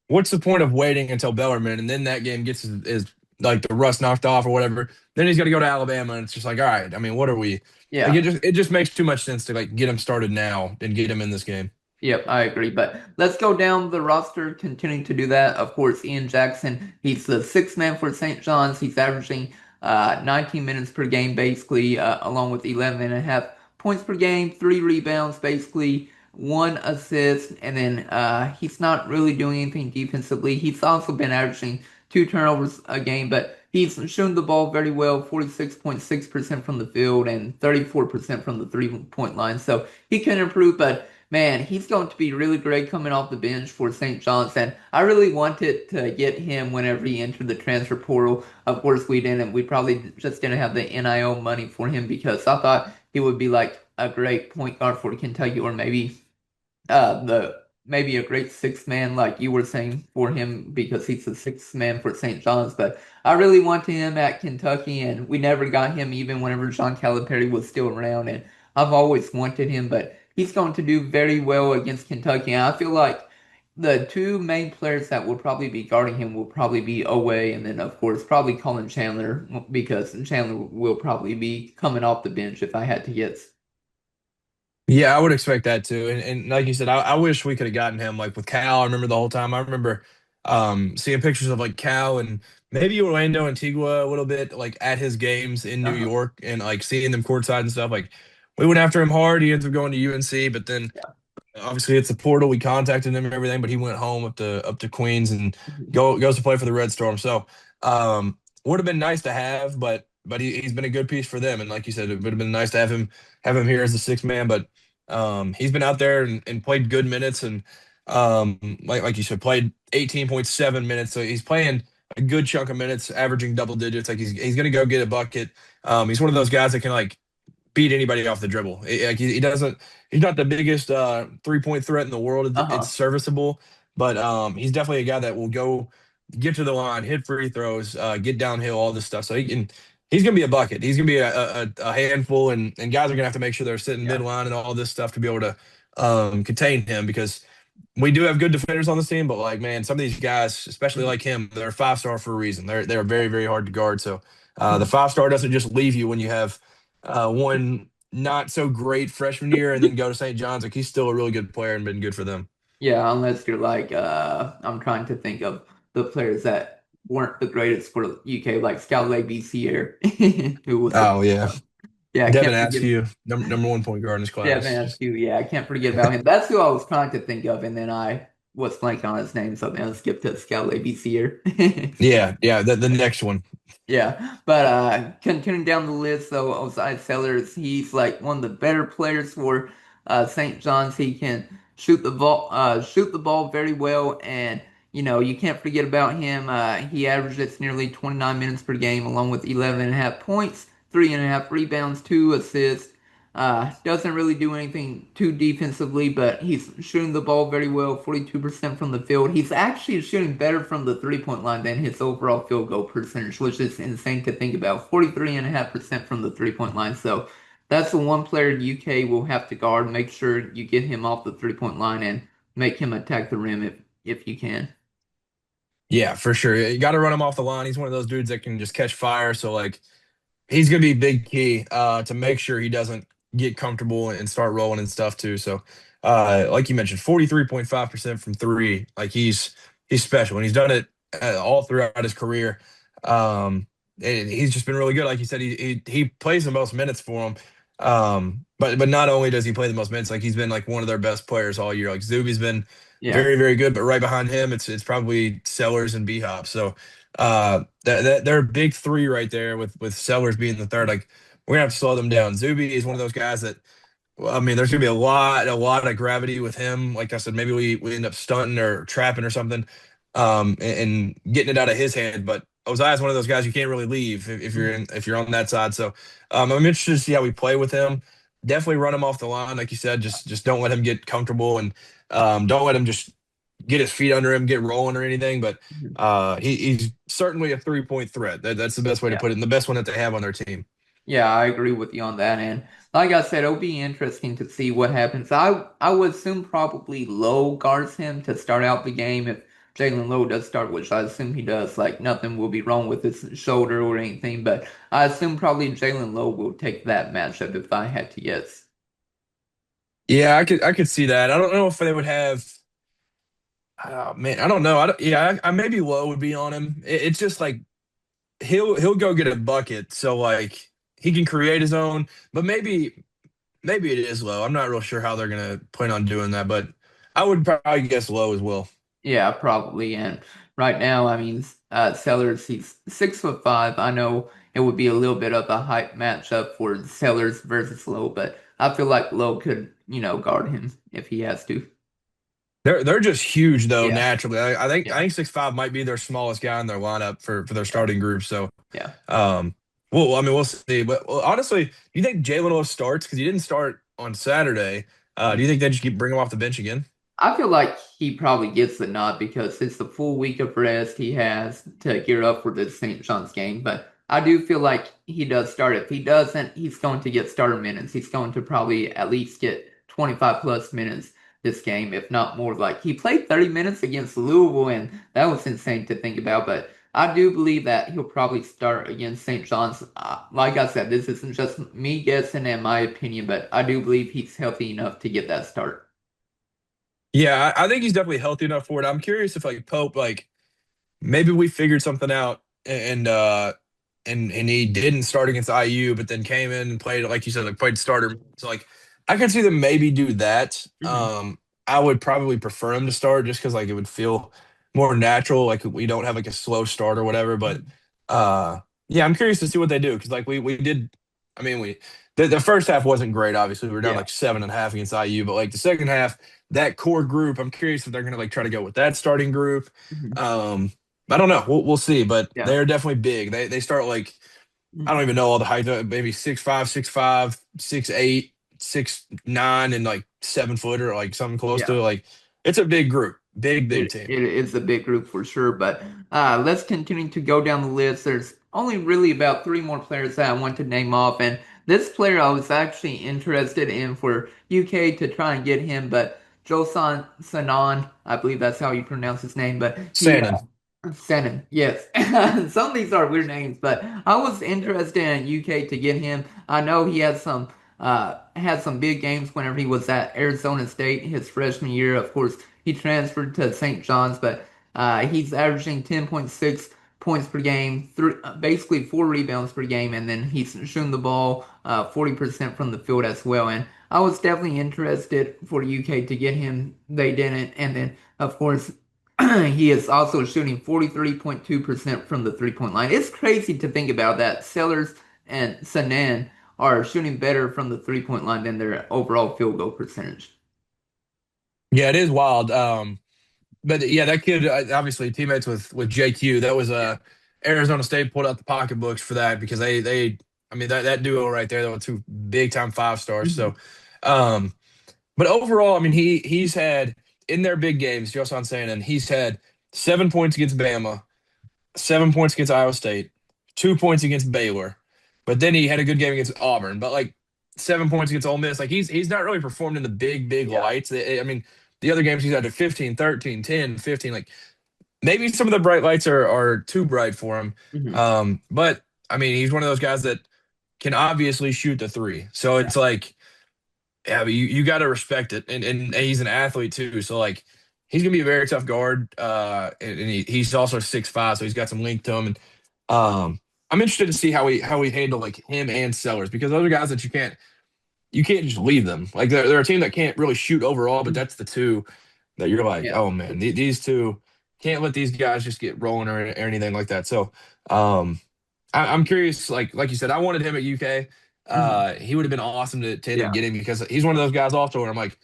what's the point of waiting until Bellarmine and then that game gets his like the rust knocked off or whatever? Then he's got to go to Alabama, and it's just like, all right. I mean, what are we like? yeah. It just makes too much sense to like get him started now and get him in this game. Yep, I agree. But let's go down the roster, continuing to do that. Of course, Ian Jackson, he's the sixth man for St. John's. He's averaging 19 minutes per game, basically, along with 11 and a half points per game, three rebounds, basically, one assist. And then he's not really doing anything defensively. He's also been averaging two turnovers a game, but he's shooting the ball very well, 46.6% from the field and 34% from the three-point line. So he can improve, but man, he's going to be really great coming off the bench for St. John's, and I really wanted to get him whenever he entered the transfer portal. Of course, we didn't. We probably just didn't have the NIL money for him because I thought he would be like a great point guard for Kentucky, or the maybe a great sixth man, like you were saying, for him because he's the sixth man for St. John's. But I really wanted him at Kentucky, and we never got him even whenever John Calipari was still around. And I've always wanted him, but he's going to do very well against Kentucky. And I feel like the two main players that will probably be guarding him will probably be Owe, and then of course probably Colin Chandler because Chandler will probably be coming off the bench if I had to guess. Yeah, I would expect that too. And like you said, I wish we could have gotten him like with Cal. I remember the whole time. I remember seeing pictures of like Cal and maybe Orlando Antigua a little bit like at his games in New Uh-huh. York and like seeing them courtside and stuff. Like we went after him hard. He ends up going to UNC, but then Yeah. obviously it's a portal. We contacted him and everything, but he went home up to Queens and Mhm. goes to play for the Red Storm. So would have been nice to have, but he's been a good piece for them. And like you said, it would have been nice to have him here as the sixth man. But he's been out there and played good minutes and like you said, played 18.7 minutes. So he's playing a good chunk of minutes, averaging double digits. Like he's gonna go get a bucket. He's one of those guys that can like beat anybody off the dribble. Like he doesn't. He's not the biggest 3-point threat in the world. It's Uh-huh. serviceable, but he's definitely a guy that will go get to the line, hit free throws, get downhill, all this stuff. So he can. He's gonna be a bucket. He's gonna be a handful, and guys are gonna have to make sure they're sitting Yeah. midline and all this stuff to be able to contain him because we do have good defenders on this team, but like man, some of these guys, especially Mhm. like him, they're 5-star for a reason. They're very very hard to guard. So the Mhm. 5-star doesn't just leave you when you have one not so great freshman year and then go to St. John's. Like he's still a really good player and been good for them. Yeah, unless you're like I'm trying to think of the players that weren't the greatest for UK, like Scout BCR, who was the Oh yeah, yeah, I Devin can't forget Askew, number one point guard in his Devin class. Just Askew. Yeah, I can't forget about him. That's who I was trying to think of, and then I was blanking on his name, so then I skipped to Scout BCR. yeah, the next one. Yeah, but continuing down the list, so Osiris Sellers, he's like one of the better players for St. John's. He can shoot the ball very well, and you can't forget about him. He averages nearly 29 minutes per game, along with 11 and a half points, three and a half rebounds, two assists. Doesn't really do anything too defensively, but he's shooting the ball very well, 42% from the field. He's actually shooting better from the three-point line than his overall field goal percentage, which is insane to think about. 43.5% from the three-point line. So that's the one player UK will have to guard. Make sure you get him off the three-point line and make him attack the rim if you can. Yeah, for sure. You got to run him off the line. He's one of those dudes that can just catch fire. So like he's gonna be big key to make sure he doesn't get comfortable and start rolling and stuff too. So, like you mentioned, 43.5% from three. Like he's special, and he's done it all throughout his career. And he's just been really good. Like you said, he plays the most minutes for him. But not only does he play the most minutes, like he's been like one of their best players all year. Like Zuby's been Yeah. very very good, but right behind him, it's probably Sellers and B Hop. So. They're a big three right there with Sellers being the third. Like we're gonna have to slow them down. Zuby is one of those guys that well, I mean, there's gonna be a lot of gravity with him. Like I said, maybe we end up stunting or trapping or something, and getting it out of his hand. But Ozai is one of those guys you can't really leave if you're Mhm. if you're on that side. So I'm interested to see how we play with him. Definitely run him off the line, like you said. Just don't let him get comfortable and don't let him just get his feet under him, get rolling or anything. But Mhm. he's certainly a 3-point threat. That's the best way to Yeah. put it, and the best one that they have on their team. Yeah, I agree with you on that. And like I said, it'll be interesting to see what happens. I would assume probably Lowe guards him to start out the game if Jalen Lowe does start, which I assume he does. Like nothing will be wrong with his shoulder or anything, but I assume probably Jalen Lowe will take that matchup if I had to guess. Yeah, I could see that. I don't know if they would have. Oh man, I don't know. Yeah, I maybe Lowe would be on him. It's just like he'll go get a bucket, so like he can create his own. But maybe it is Lowe. I'm not real sure how they're gonna plan on doing that, but I would probably guess Lowe as well. Yeah, probably. And right now, I mean, Sellers, he's 6'5". I know it would be a little bit of a hype matchup for Sellers versus Lowe, but I feel like Lowe could, guard him if he has to. They're just huge though Yeah, naturally. I yeah, think 6'5" might be their smallest guy in their lineup for their starting group. So yeah. um, well, I mean we'll see. But well, honestly, do you think Jalen Lowe starts because he didn't start on Saturday? Do you think they just keep bring him off the bench again? I feel like he probably gets the nod because it's the full week of rest he has to gear up for the St. John's game. But I do feel like he does start. If he doesn't, he's going to get starter minutes. He's going to probably at least get 25 plus minutes this game, if not more. Like he played 30 minutes against Louisville, and that was insane to think about. But I do believe that he'll probably start against St. John's. Like I said, this isn't just me guessing and my opinion, but I do believe he's healthy enough to get that start. Yeah, I think he's definitely healthy enough for it. I'm curious if like Pope, like maybe we figured something out and he didn't start against IU, but then came in and played like you said, like played starter. So like I could see them maybe do that. Mhm. I would probably prefer him to start just because like it would feel more natural. Like we don't have like a slow start or whatever. But Mhm. uh yeah, I'm curious to see what they do because like we did. I mean the first half wasn't great. Obviously, we were down Yeah. like 7.5 against IU, but like the second half, that core group, I'm curious if they're gonna like try to go with that starting group. Mhm. Um, I don't know. We'll see, but Yeah. they're definitely big. They start like I don't Mhm. even know all the height. Maybe 6'5", 6'5", 6'8", 6'9", and like 7-footer, like something close to Yeah. it. Like it's a big group, big team. It is a big group for sure, but let's continue to go down the list. There's only really about three more players that I want to name off, and this player I was actually interested in for UK to try and get him, but Josan Sanan, I believe that's how you pronounce his name, but he Shannon. Senan, yes. Some of these are weird names, but I was interested in UK to get him. I know he had some big games whenever he was at Arizona State his freshman year. Of course, he transferred to St. John's, but he's averaging 10.6 points per game, basically 4 rebounds per game, and then he's shooting the ball 40% from the field as well. And I was definitely interested for UK to get him. They didn't, and then of course he is also shooting 43.2% from the three-point line. It's crazy to think about that. Sellers and Sanan are shooting better from the three-point line than their overall field goal percentage. Yeah, it is wild. But yeah, that kid obviously teammates with JQ. That was Yeah. Arizona State pulled out the pocketbooks for that because they I mean that duo right there, they were two big time 5 stars. So Mhm. um but overall, I mean he's had in their big games, just on saying, and he's had 7 points against Bama, 7 points against Iowa State, 2 points against Baylor, but then he had a good game against Auburn. But like 7 points against Ole Miss, like he's not really performed in the big Yeah. lights. I mean, the other games he's had a 15, 13, 10, 15. Like maybe some of the bright lights are too bright for him. Mhm. But I mean, he's one of those guys that can obviously shoot the three. So Yeah. it's like yeah, but you got to respect it, and he's an athlete too. So like, he's gonna be a very tough guard. And he's also 6'5", so he's got some length to him. And I'm interested to see how we handle like him and Sellers because those are guys that you can't just leave them. Like they're a team that can't really shoot overall, but Mhm. that's the two that you're like, Yeah. oh man, these two can't let these guys just get rolling or anything like that. So um, I'm curious, like you said, I wanted him at UK. Mhm. He would have been awesome to end up Yeah. getting because he's one of those guys also where I'm like,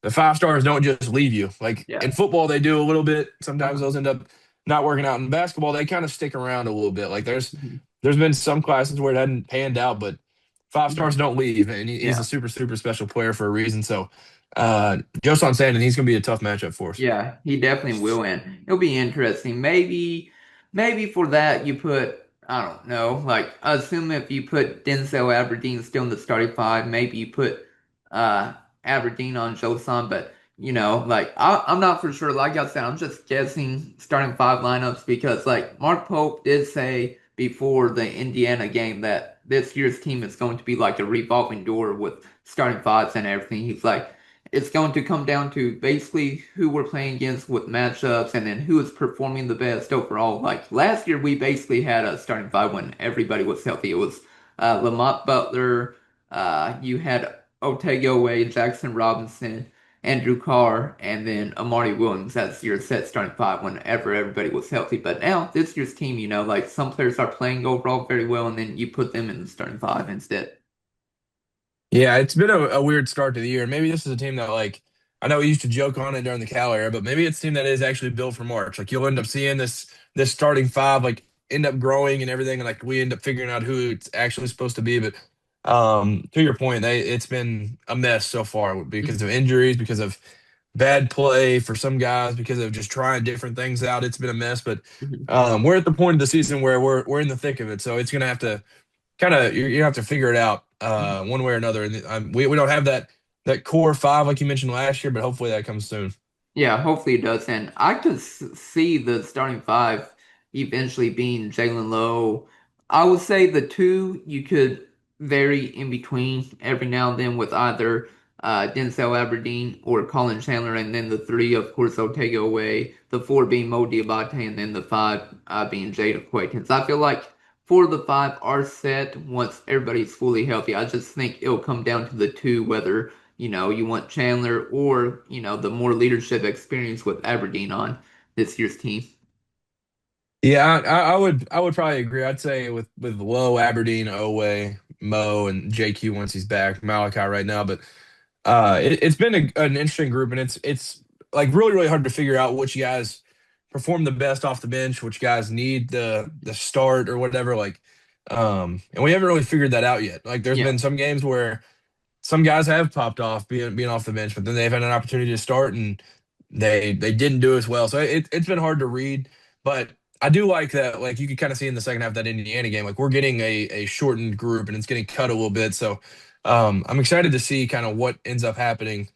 the 5 stars don't just leave you. Like Yeah. in football, they do a little bit. Sometimes Uh-huh. those end up not working out. In basketball, they kind of stick around a little bit. Like Mhm. there's been some classes where it hadn't panned out, but 5 stars Mhm. don't leave, and he's a Yeah. super special player for a reason. So just on saying, he's going to be a tough matchup for us. Yeah, he definitely will win. It'll be interesting. Maybe for that you put, I don't know, like assume if you put Denzel Aberdeen still in the starting five, maybe you put uh Aberdeen on Josan, but like I'm not for sure. Like I said, I'm just guessing starting five lineups because like Mark Pope did say before the Indiana game that this year's team is going to be like a revolving door with starting fives and everything. He's like it's going to come down to basically who we're playing against with matchups and then who is performing the best overall. Like last year, we basically had a starting five when everybody was healthy. It was Lamont Butler, you had Otagowe, Jackson Robinson, Andrew Carr, and then Amari Williams. That's your set starting five whenever everybody was healthy. But now, this year's team, like some players are playing overall very well, and then you put them in the starting five instead. Yeah, it's been a weird start to the year. Maybe this is a team that like I know we used to joke on it during the Cal era, but maybe it's a team that is actually built for March. Like you'll end up seeing this starting five like end up growing and everything, and like we end up figuring out who it's actually supposed to be. But to your point, it's been a mess so far because of injuries, because of bad play for some guys, because of just trying different things out. It's been a mess, but we're at the point of the season where we're in the thick of it, so it's gonna have to kind of you have to figure it out one way or another. And we don't have that core five like you mentioned last year, but hopefully that comes soon. Yeah, hopefully it does. And I could see the starting five eventually being Jalen Lowe. I would say the two you could vary in between every now and then with either Denzel Aberdeen or Colin Chandler, and then the three, of course, they'll take away. The four being Mo Diabate, and then the five being Jayden Quaintance. I feel like four of the five are set once everybody's fully healthy. I just think it'll come down to the two, whether you want Chandler or, the more leadership experience with Aberdeen on this year's team. Yeah, I would probably agree. I'd say with Lowe, Aberdeen, Owe, Mo, and JQ once he's back, Malachi right now. But it's been an interesting group, and it's like really hard to figure out which guys perform the best off the bench, which guys need the start or whatever. Like, and we haven't really figured that out yet. Like, there's Yeah. been some games where some guys have popped off being off the bench, but then they've had an opportunity to start and they didn't do as well. So it's been hard to read, but I do like that. Like you could kind of see in the second half of that Indiana game, like we're getting a shortened group and it's getting cut a little bit. So I'm excited to see kind of what ends up happening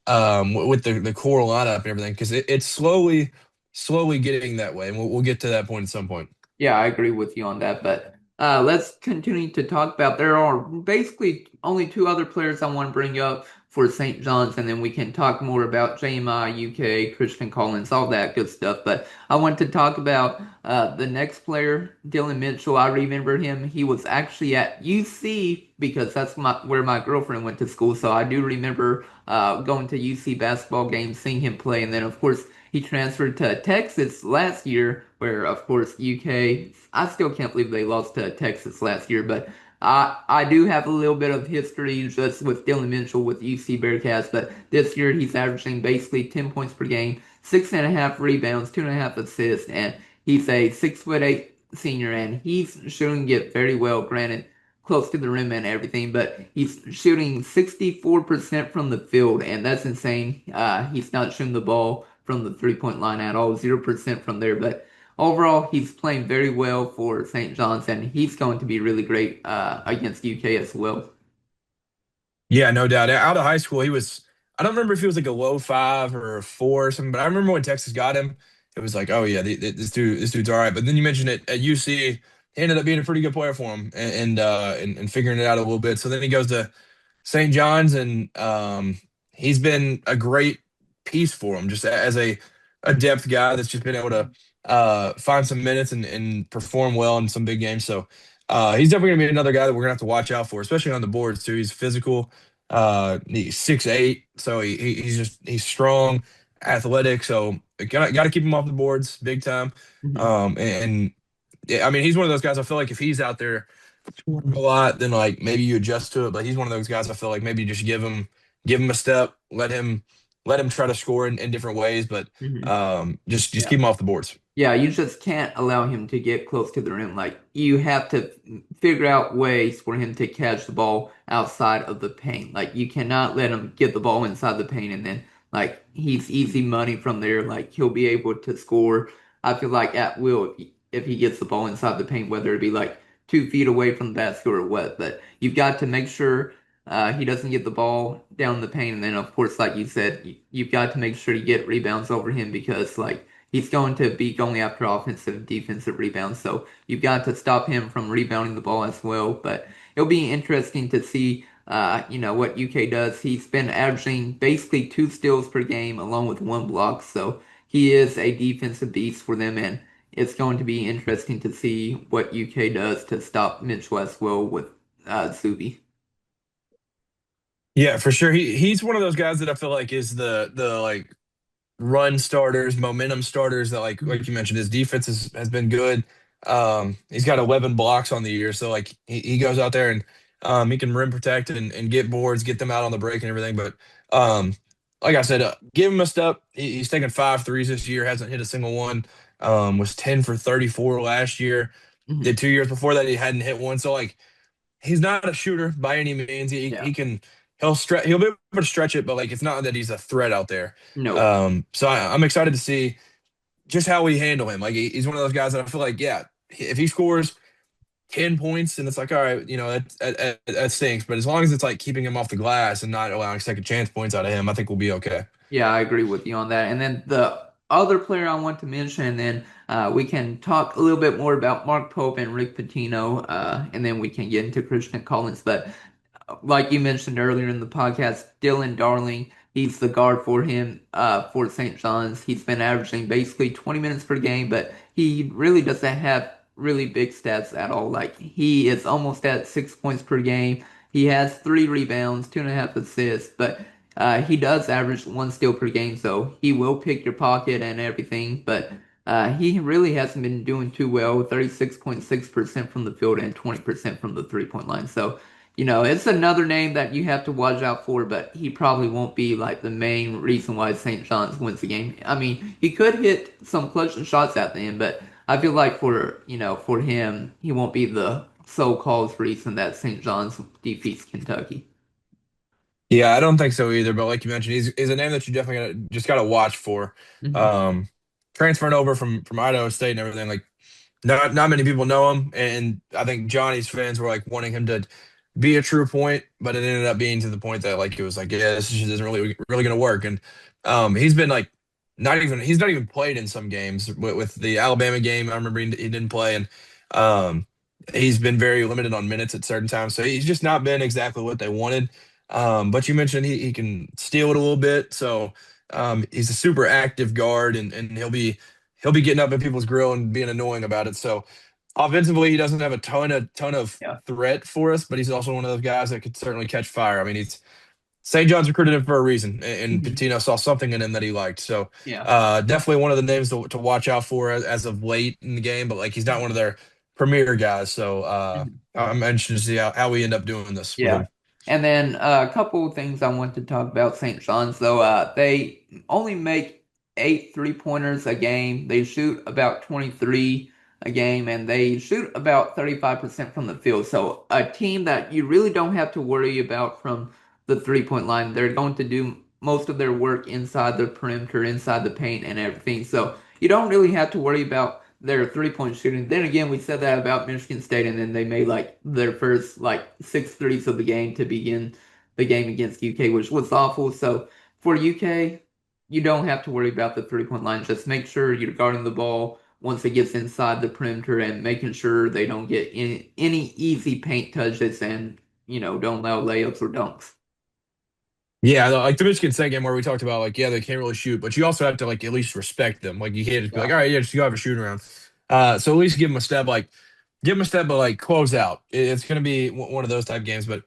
with the core lineup and everything because it's slowly getting that way, and we'll get to that point at some point. Yeah, I agree with you on that. But let's continue to talk about. There are basically only two other players I want to bring up for St. John's, and then we can talk more about JMI, UK, Christian Collins, all that good stuff. But I want to talk about the next player, Dylan Mitchell. I remember him. He was actually at UC because that's where my girlfriend went to school. So I do remember going to UC basketball games, seeing him play, and then of course he transferred to Texas last year, where of course UK. I still can't believe they lost to Texas last year, but I do have a little bit of history just with Dylan Mitchell with UC Bearcats. But this year he's averaging basically 10 points per game, 6.5 rebounds, 2.5 assists, and he's a 6'8" senior, and he's shooting it very well. Granted, close to the rim and everything, but he's shooting 64% from the field, and that's insane. He's not shooting the ball from the 3-point line at all, 0% from there. But overall, he's playing very well for St. John's, and he's going to be really great against UK as well. Yeah, no doubt. Out of high school, he was. I don't remember if he was like a low five or a four or something, but I remember when Texas got him, it was like, oh yeah, this dude's all right. But then you mentioned it at UC, he ended up being a pretty good player for him and figuring it out a little bit. So then he goes to St. John's, and he's been a great piece for him, just as a depth guy that's just been able to find some minutes and perform well in some big games. So he's definitely gonna be another guy that we're gonna have to watch out for, especially on the boards too. He's physical. He's 6'8", so he's strong, athletic. So got to keep him off the boards big time. Mhm. And yeah, I mean, he's one of those guys. I feel like if he's out there scoring a lot, then like maybe you adjust to it. But he's one of those guys. I feel like maybe just give him a step, let him try to score in different ways, but Mhm. just keep him off the boards. Yeah, you just can't allow him to get close to the rim. Like you have to figure out ways for him to catch the ball outside of the paint. Like you cannot let him get the ball inside the paint and then like he's easy money from there. Like he'll be able to score. I feel like at will if he gets the ball inside the paint, whether it be like 2 feet away from the basket or what. But you've got to make sure he doesn't get the ball down the paint. And then of course, like you said, you've got to make sure you get rebounds over him because like he's going to be going after offensive and defensive rebounds. So you've got to stop him from rebounding the ball as well. But it'll be interesting to see, what UK does. He's been averaging basically 2 steals per game along with 1 block. So he is a defensive beast for them. And it's going to be interesting to see what UK does to stop Mitchell as well with Zuby. Yeah, for sure. He's one of those guys that I feel like is the like run starters, momentum starters that like Mhm. you mentioned, his defense has been good. He's got 11 blocks on the year, so like he goes out there and he can rim protect and get boards, get them out on the break and everything. But um, like I said, give him a step. He's taken 5 threes this year, hasn't hit a single one. Was 10 for 34 last year. The Mhm. 2 years before that, he hadn't hit one. So like he's not a shooter by any means. Yeah. He'll be able to stretch it, but like it's not that he's a threat out there. No. So I'm excited to see just how we handle him. Like he's one of those guys that I feel like, yeah, if he scores 10 points and it's like, all right, that stinks. But as long as it's like keeping him off the glass and not allowing second chance points out of him, I think we'll be okay. Yeah, I agree with you on that. And then the other player I want to mention, and then we can talk a little bit more about Mark Pope and Rick Pitino, and then we can get into Christian Collins. But like you mentioned earlier in the podcast, Dylan Darling, he's the guard for him for St. John's. He's been averaging basically 20 minutes per game, but he really doesn't have really big stats at all. Like he is almost at 6 points per game. He has 3 rebounds, 2.5 assists, but he does average 1 steal per game, so he will pick your pocket and everything. But he really hasn't been doing too well, 36.6% from the field and 20% from the 3-point line. So it's another name that you have to watch out for, but he probably won't be like the main reason why St. John's wins the game. I mean, he could hit some clutch shots at the end, but I feel like for him, he won't be the sole cause reason that St. John's defeats Kentucky. Yeah, I don't think so either. But like you mentioned, he's a name that you definitely gotta watch for. Hmm. Um, Transferring over from Idaho State and everything, like not many people know him, and I think Johnny's fans were like wanting him to be a true point, but it ended up being to the point that like it was like, yeah, this just isn't really going to work. And he's been like he's not even played in some games with the Alabama game. I remember he didn't play, and um, he's been very limited on minutes at certain times. So he's just not been exactly what they wanted. But you mentioned he can steal it a little bit, so he's a super active guard, and he'll be getting up in people's grill and being annoying about it. So offensively, he doesn't have a ton of Yeah. threat for us, but he's also one of those guys that could certainly catch fire. I mean, he's St. John's recruited him for a reason, and Hmm. Patino saw something in him that he liked. So Yeah. definitely one of the names to watch out for as of late in the game, but like he's not one of their premier guys. So Mhm. I'm interested to see how we end up doing this with Yeah. him. And then a couple of things I want to talk about St. John's though. They only make 8 3-pointers a game. They shoot about 23 a game, and they shoot about 35% from the field. So a team that you really don't have to worry about from the 3-point line. They're going to do most of their work inside the perimeter, inside the paint, and everything. So you don't really have to worry about their 3-point shooting. Then again, we said that about Michigan State, and then they made like their first like 6 threes of the game to begin the game against UK, which was awful. So for UK, you don't have to worry about the 3-point line. Just make sure you're guarding the ball once it gets inside the perimeter and making sure they don't get any easy paint touches and don't allow layups or dunks. Yeah, like the Michigan State game where we talked about like, yeah, they can't really shoot, but you also have to like at least respect them. Like you can't just be Yeah. like, all right, yeah, just go have a shoot around. So at least give them a step, but like close out. It's going to be one of those type games. But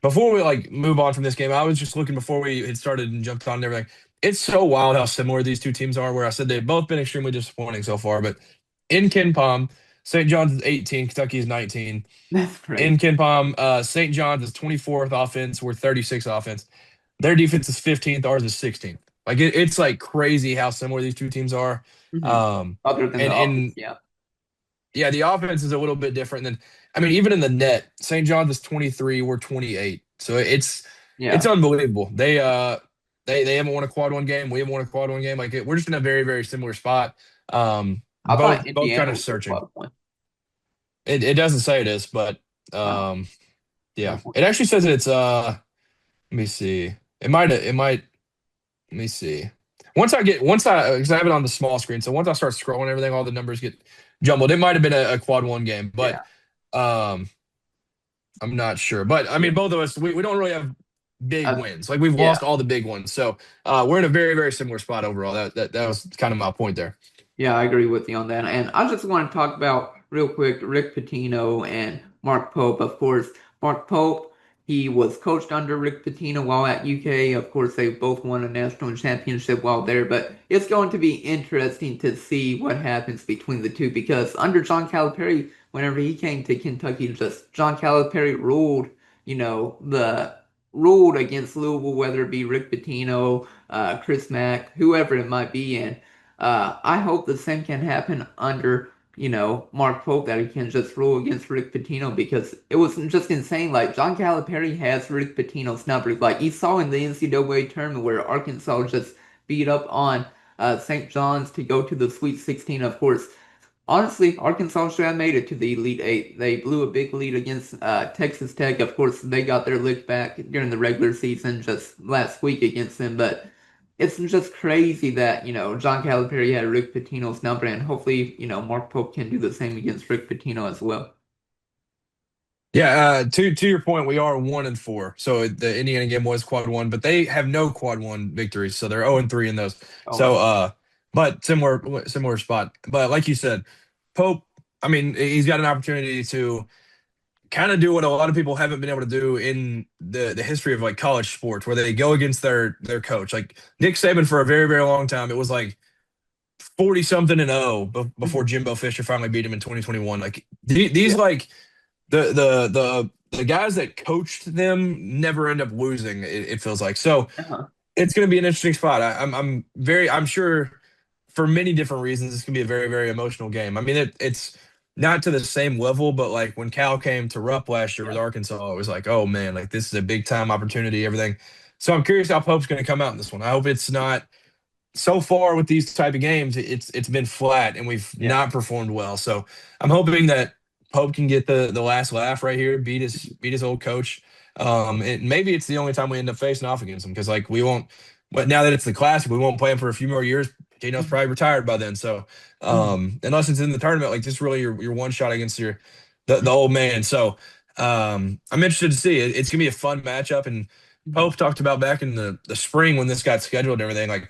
before we like move on from this game, I was just looking before we had started and jumped on and everything. it's so wild how similar these two teams are. Where I said they've both been extremely disappointing so far, but in Ken Palm, St. John's is 18, Kentucky is 19. That's In crazy. Ken Palm, St. John's is 24th offense, we're 36 offense. Their defense is 15th, ours is 16th. Like it's like crazy how similar these two teams are. Hmm. Um, Other than the and offense, yeah, yeah, the offense is a little bit different than I mean, even in the net, St. John's is 23, we're 28. So it's yeah. unbelievable. They haven't won a quad one game. We haven't won a quad one game. Like we're just in a very, very similar spot. I thought Both kind Indiana of was a searching. quad one. It doesn't say it is, but Oh, yeah. never mind. It actually says it's let me see. It might let me see. Once I because I have it on the small screen, so once I start scrolling everything, all the numbers get jumbled. It might have been a quad one game, but Yeah. um I'm not sure. But I Yeah. mean both of us we don't really have big I, wins. Like we've yeah. lost all the big ones. So we're in a very, very similar spot overall. That was kind of my point there. Yeah, I agree with you on that. And I just want to talk about real quick Rick Pitino and Mark Pope. Of course, Mark Pope, he was coached under Rick Pitino while at UK. Of course, they both won a national championship while there, but it's going to be interesting to see what happens between the two because under John Calipari, whenever he came to Kentucky, just John Calipari ruled, the ruled against Louisville, whether it be Rick Pitino, Chris Mack, whoever it might be, and I hope the same can happen under, Mark Pope, that he can just rule against Rick Pitino because it was just insane. Like, John Calipari has Rick Pitino's numbers. Like, you saw in the NCAA tournament where Arkansas just beat up on St. John's to go to the Sweet 16. Of course, honestly, Arkansas should have made it to the Elite Eight. They blew a big lead against Texas Tech. Of course, they got their lick back during the regular season just last week against them, but it's just crazy that, John Calipari had Rick Pitino's number, and hopefully, Mark Pope can do the same against Rick Pitino as well. Yeah, to your point, we are 1-4. So the Indiana game was quad one, but they have no quad one victories, so they're 0-3 in those. Oh, So wow. but similar spot. But like you said, Pope, I mean, he's got an opportunity to kind of do what a lot of people haven't been able to do in the history of like college sports, where they go against their coach. Like Nick Saban for a very, very long time, it was like 40 something and 0 before Mhm. Jimbo Fisher finally beat him in 2021. Like Yeah. these like the guys that coached them never end up losing. It feels like so. Uh-huh. It's going to be an interesting spot. I'm sure for many different reasons it's going to be a very, very emotional game. I mean it's not to the same level, but like when Cal came to Rupp last year with Yeah. Arkansas, it was like, oh man, like this is a big time opportunity, everything. So I'm curious how Pope's going to come out in this one. I hope it's not so far with these type of games, it's been flat and we've Yeah. not performed well. So I'm hoping that Pope can get the last laugh right here, beat his old coach. And maybe it's the only time we end up facing off against him because like we won't. But now that it's the classic, we won't play him for a few more years. Tino's Mhm. probably retired by then. So Mhm. unless it's in the tournament, like this really your one shot against the old man. So I'm interested to see. It's gonna be a fun matchup. And Mhm. Pope talked about back in the spring when this got scheduled and everything, like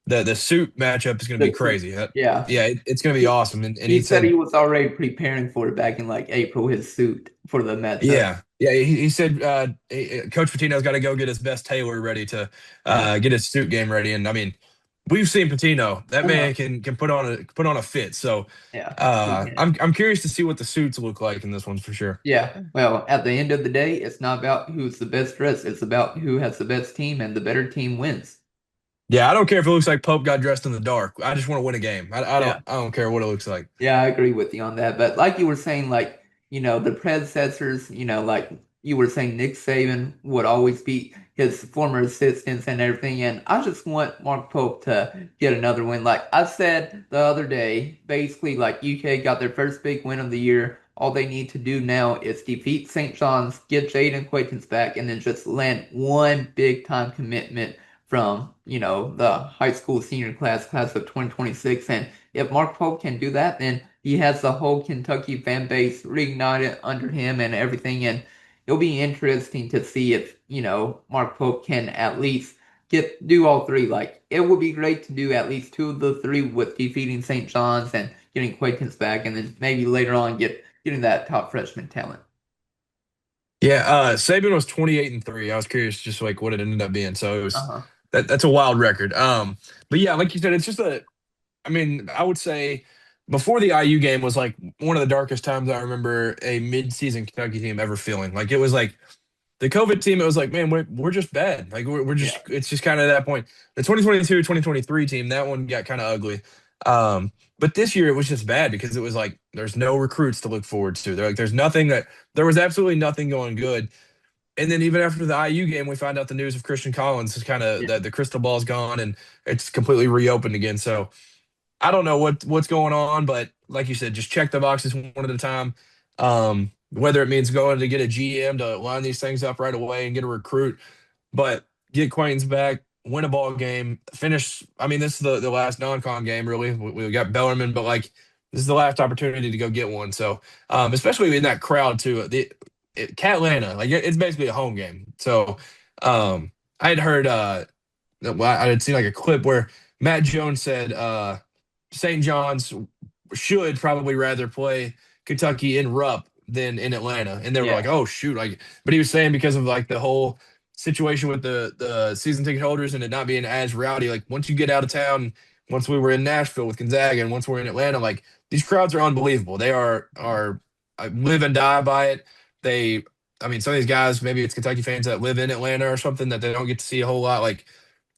the suit matchup is going to be That's it. crazy. Yeah. Yeah, it's going to be He, awesome. And he he said he said, was already preparing for it back in like April, his suit for the matchup. yeah. He said Coach Patino's got to go get his best tailor ready to Yeah. get his suit game ready. And I mean, we've seen Patino. That Uh-huh. man can put on a fit. So Yeah. He can. I'm curious to see what the suits look like in this one for sure. Yeah, well, at the end of the day, it's not about who's the best dressed. It's about who has the best team, and the better team wins. Yeah, I don't care if it looks like Pope got dressed in the dark. I just want to win a game. Yeah, I don't care what it looks like. yeah, I agree with you on that. But like you were saying, like, the predecessors, like you were saying, Nick Saban would always beat his former assistants and everything. And I just want Mark Pope to get another win. Like I said the other day, basically, like UK got their first big win of the year. All they need to do now is defeat St. John's, get Jayden Quaintance back, and then just land one big time commitment from, the high school senior class of 2026. And if Mark Pope can do that, then he has the whole Kentucky fan base reignited under him and everything. And it'll be interesting to see if, Mark Pope can at least do all three. Like it would be great to do at least two of the three with defeating St. John's and getting Quakens back, and then maybe later on getting that top freshman talent. Yeah, Saban was 28-3. I was curious just like what it ended up being. So it was Uh-huh. that's a wild record. But yeah, like you said, it's just I mean, I would say before the IU game was like one of the darkest times I remember a mid-season Kentucky team ever feeling. Like it was like the COVID team, it was like, man, we're just bad. Like we're Yeah. just it's just kind of that point. The 2022, 2023 team, that one got kind of ugly. But this year it was just bad because it was like there's no recruits to look forward to. They're like there was absolutely nothing going good. And then even after the IU game, we find out the news of Christian Collins is kind of Yeah. that the crystal ball's gone and it's completely reopened again. So I don't know what's going on, but like you said, just check the boxes one at a time. Whether it means going to get a GM to line these things up right away and get a recruit, but get Quaintance back, win a ball game, finish. I mean, this is the last non-con game, really. We got Bellarmine, but like this is the last opportunity to go get one. So, especially in that crowd too. Catlanta, like it's basically a home game. So, I had heard, I had seen like a clip where Matt Jones said, St. John's should probably rather play Kentucky in Rupp than in Atlanta. And they were like, Yeah. oh shoot. Like, but he was saying because of like the whole situation with the season ticket holders and it not being as rowdy, like once you get out of town, once we were in Nashville with Gonzaga and once we're in Atlanta, like these crowds are unbelievable. They are I live and die by it. They I mean, some of these guys, maybe it's Kentucky fans that live in Atlanta or something that they don't get to see a whole lot. Like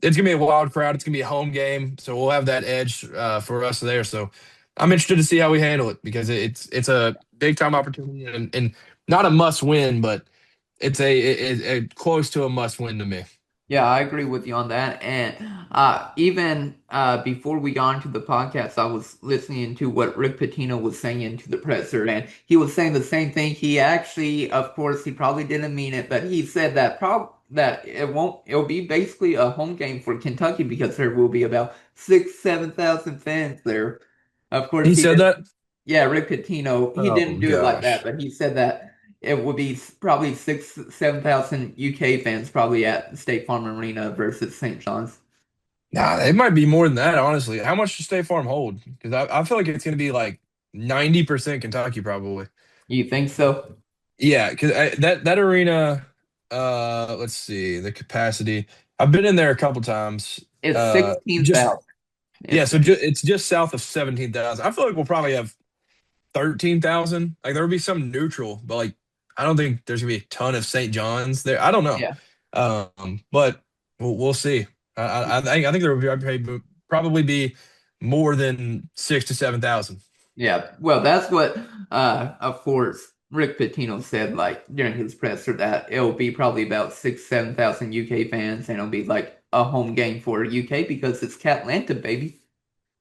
it's gonna be a wild crowd. It's gonna be a home game, so we'll have that edge for us there. So I'm interested to see how we handle it because it's a big time opportunity and not a must win, but it's a close to a must win to me. Yeah, I agree with you on that. And even before we got into the podcast, I was listening to what Rick Pitino was saying to the presser, and he was saying the same thing. He actually, of course, he probably didn't mean it, but he said that it'll be basically a home game for Kentucky because there will be about 7,000 fans there. Of course, He he said didn't. that. Yeah, Rick Pitino, he Oh didn't do it like that, gosh. but he said that it would be probably 7,000 UK fans probably at State Farm Arena versus St. John's. Nah, it might be more than that, honestly. How much does State Farm hold? Because I feel like it's gonna be like 90% Kentucky probably. You think so? Yeah, because that arena, let's see the capacity. I've been in there a couple times. It's Just 16,000. yeah, It's so it's just south of 17,000. I feel like we'll probably have 13,000. Like there will be some neutral, but like I don't think there's gonna be a ton of St. John's there. I don't know, yeah. but we'll see. I think there will probably be more than 6 to 7,000. Yeah. Well, that's what of course Rick Pitino said like during his presser that it'll be probably about 7,000 UK fans and it'll be like a home game for UK because it's Catlanta, baby.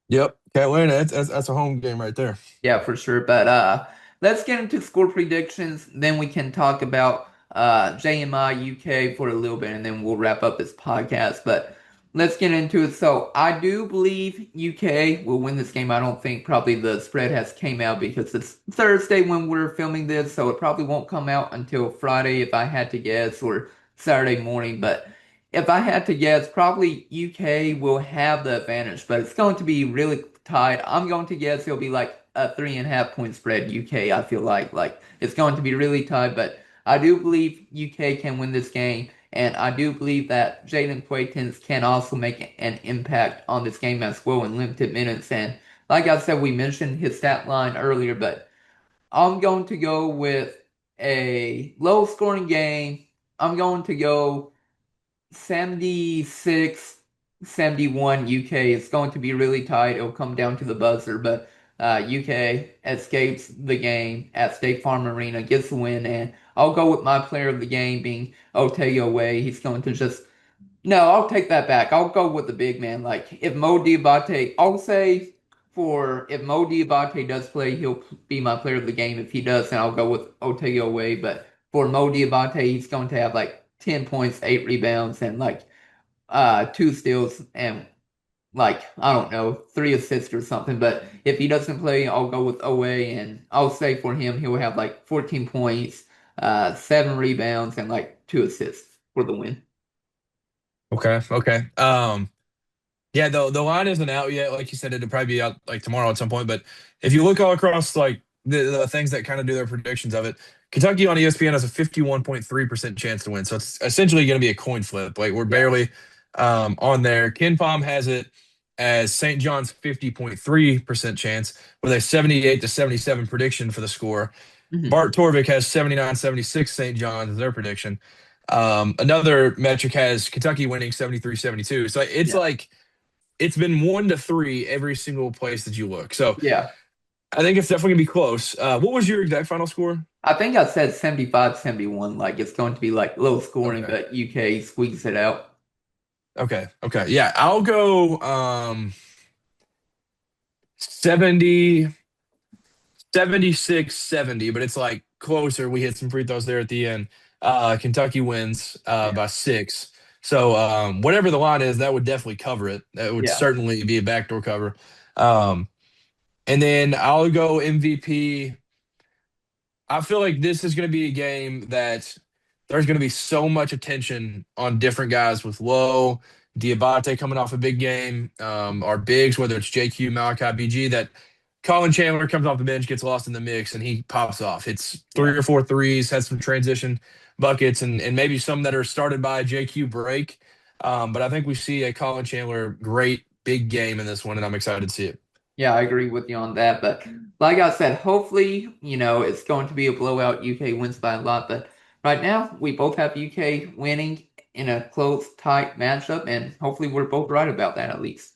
Yep, Atlanta. That's a home game right there. Yeah, for sure. But let's get into score predictions. Then we can talk about JMI UK for a little bit, and then we'll wrap up this podcast. But let's get into it. So I do believe UK will win this game. I don't think probably the spread has came out because it's Thursday when we're filming this, so it probably won't come out until Friday if I had to guess, or Saturday morning. But if I had to guess, probably UK will have the advantage, but it's going to be really tight. I'm going to guess it'll be like a 3.5 point spread UK. I feel like it's going to be really tight, but I do believe UK can win this game, and I do believe that Jayden Quaintance can also make an impact on this game as well in limited minutes. And like I said, we mentioned his stat line earlier, but I'm going to go with a low scoring game. I'm going to go 76, 71 UK. It's going to be really tight. It'll come down to the buzzer, but UK escapes the game at State Farm Arena, gets the win, and I'll go with my player of the game being Oteo Way. He's going to just no, I'll take that back. I'll go with the big man. Like if Mo Diabate, I'll say for if Mo Diabate does play, he'll be my player of the game. If he does, then I'll go with Oteo Way. But for Mo Diabate, he's going to have like 10 points, 8 rebounds, and like 2 steals and like I don't know, 3 assists or something. But if he doesn't play, I'll go with OA and I'll say for him he'll have like 14 points, 7 rebounds, and like 2 assists for the win. Okay, okay. Yeah, the line isn't out yet. Like you said, it'll probably be out like tomorrow at some point. But if you look all across like the things that kind of do their predictions of it, Kentucky on ESPN has a 51.3% chance to win. So it's essentially going to be a coin flip. Like we're Yeah. barely. on there. Ken Palm has it as St. John's 50.3% chance with a 78 to 77 prediction for the score. Mhm. Bart Torvik has 79-76 St. John's as their prediction. Another metric has Kentucky winning 73-72. So it's Yeah. like it's been 1-3 every single place that you look. So Yeah. I think it's definitely gonna be close. What was your exact final score? I think I said 75-71. Like it's going to be like low scoring, Okay. but UK squeaks it out. Okay. Yeah, I'll go 70, 76-70, but it's like closer. We hit some free throws there at the end. Kentucky wins Yeah. by 6. So whatever the line is, that would definitely cover it. That would Yeah. certainly be a backdoor cover. Um, and then I'll go MVP. I feel like this is going to be a game that there's going to be so much attention on different guys with Lowe, Dioubate coming off a big game, our bigs, whether it's JQ, Malachi, BG, that Colin Chandler comes off the bench, gets lost in the mix, and he pops off. It's three Yeah. or four threes, has some transition buckets, and maybe some that are started by JQ break. But I think we see a Colin Chandler great big game in this one, and I'm excited to see it. Yeah, I agree with you on that. But like I said, hopefully, it's going to be a blowout. UK wins by a lot. But right now, we both have UK winning in a close, tight matchup, and hopefully, we're both right about that at least.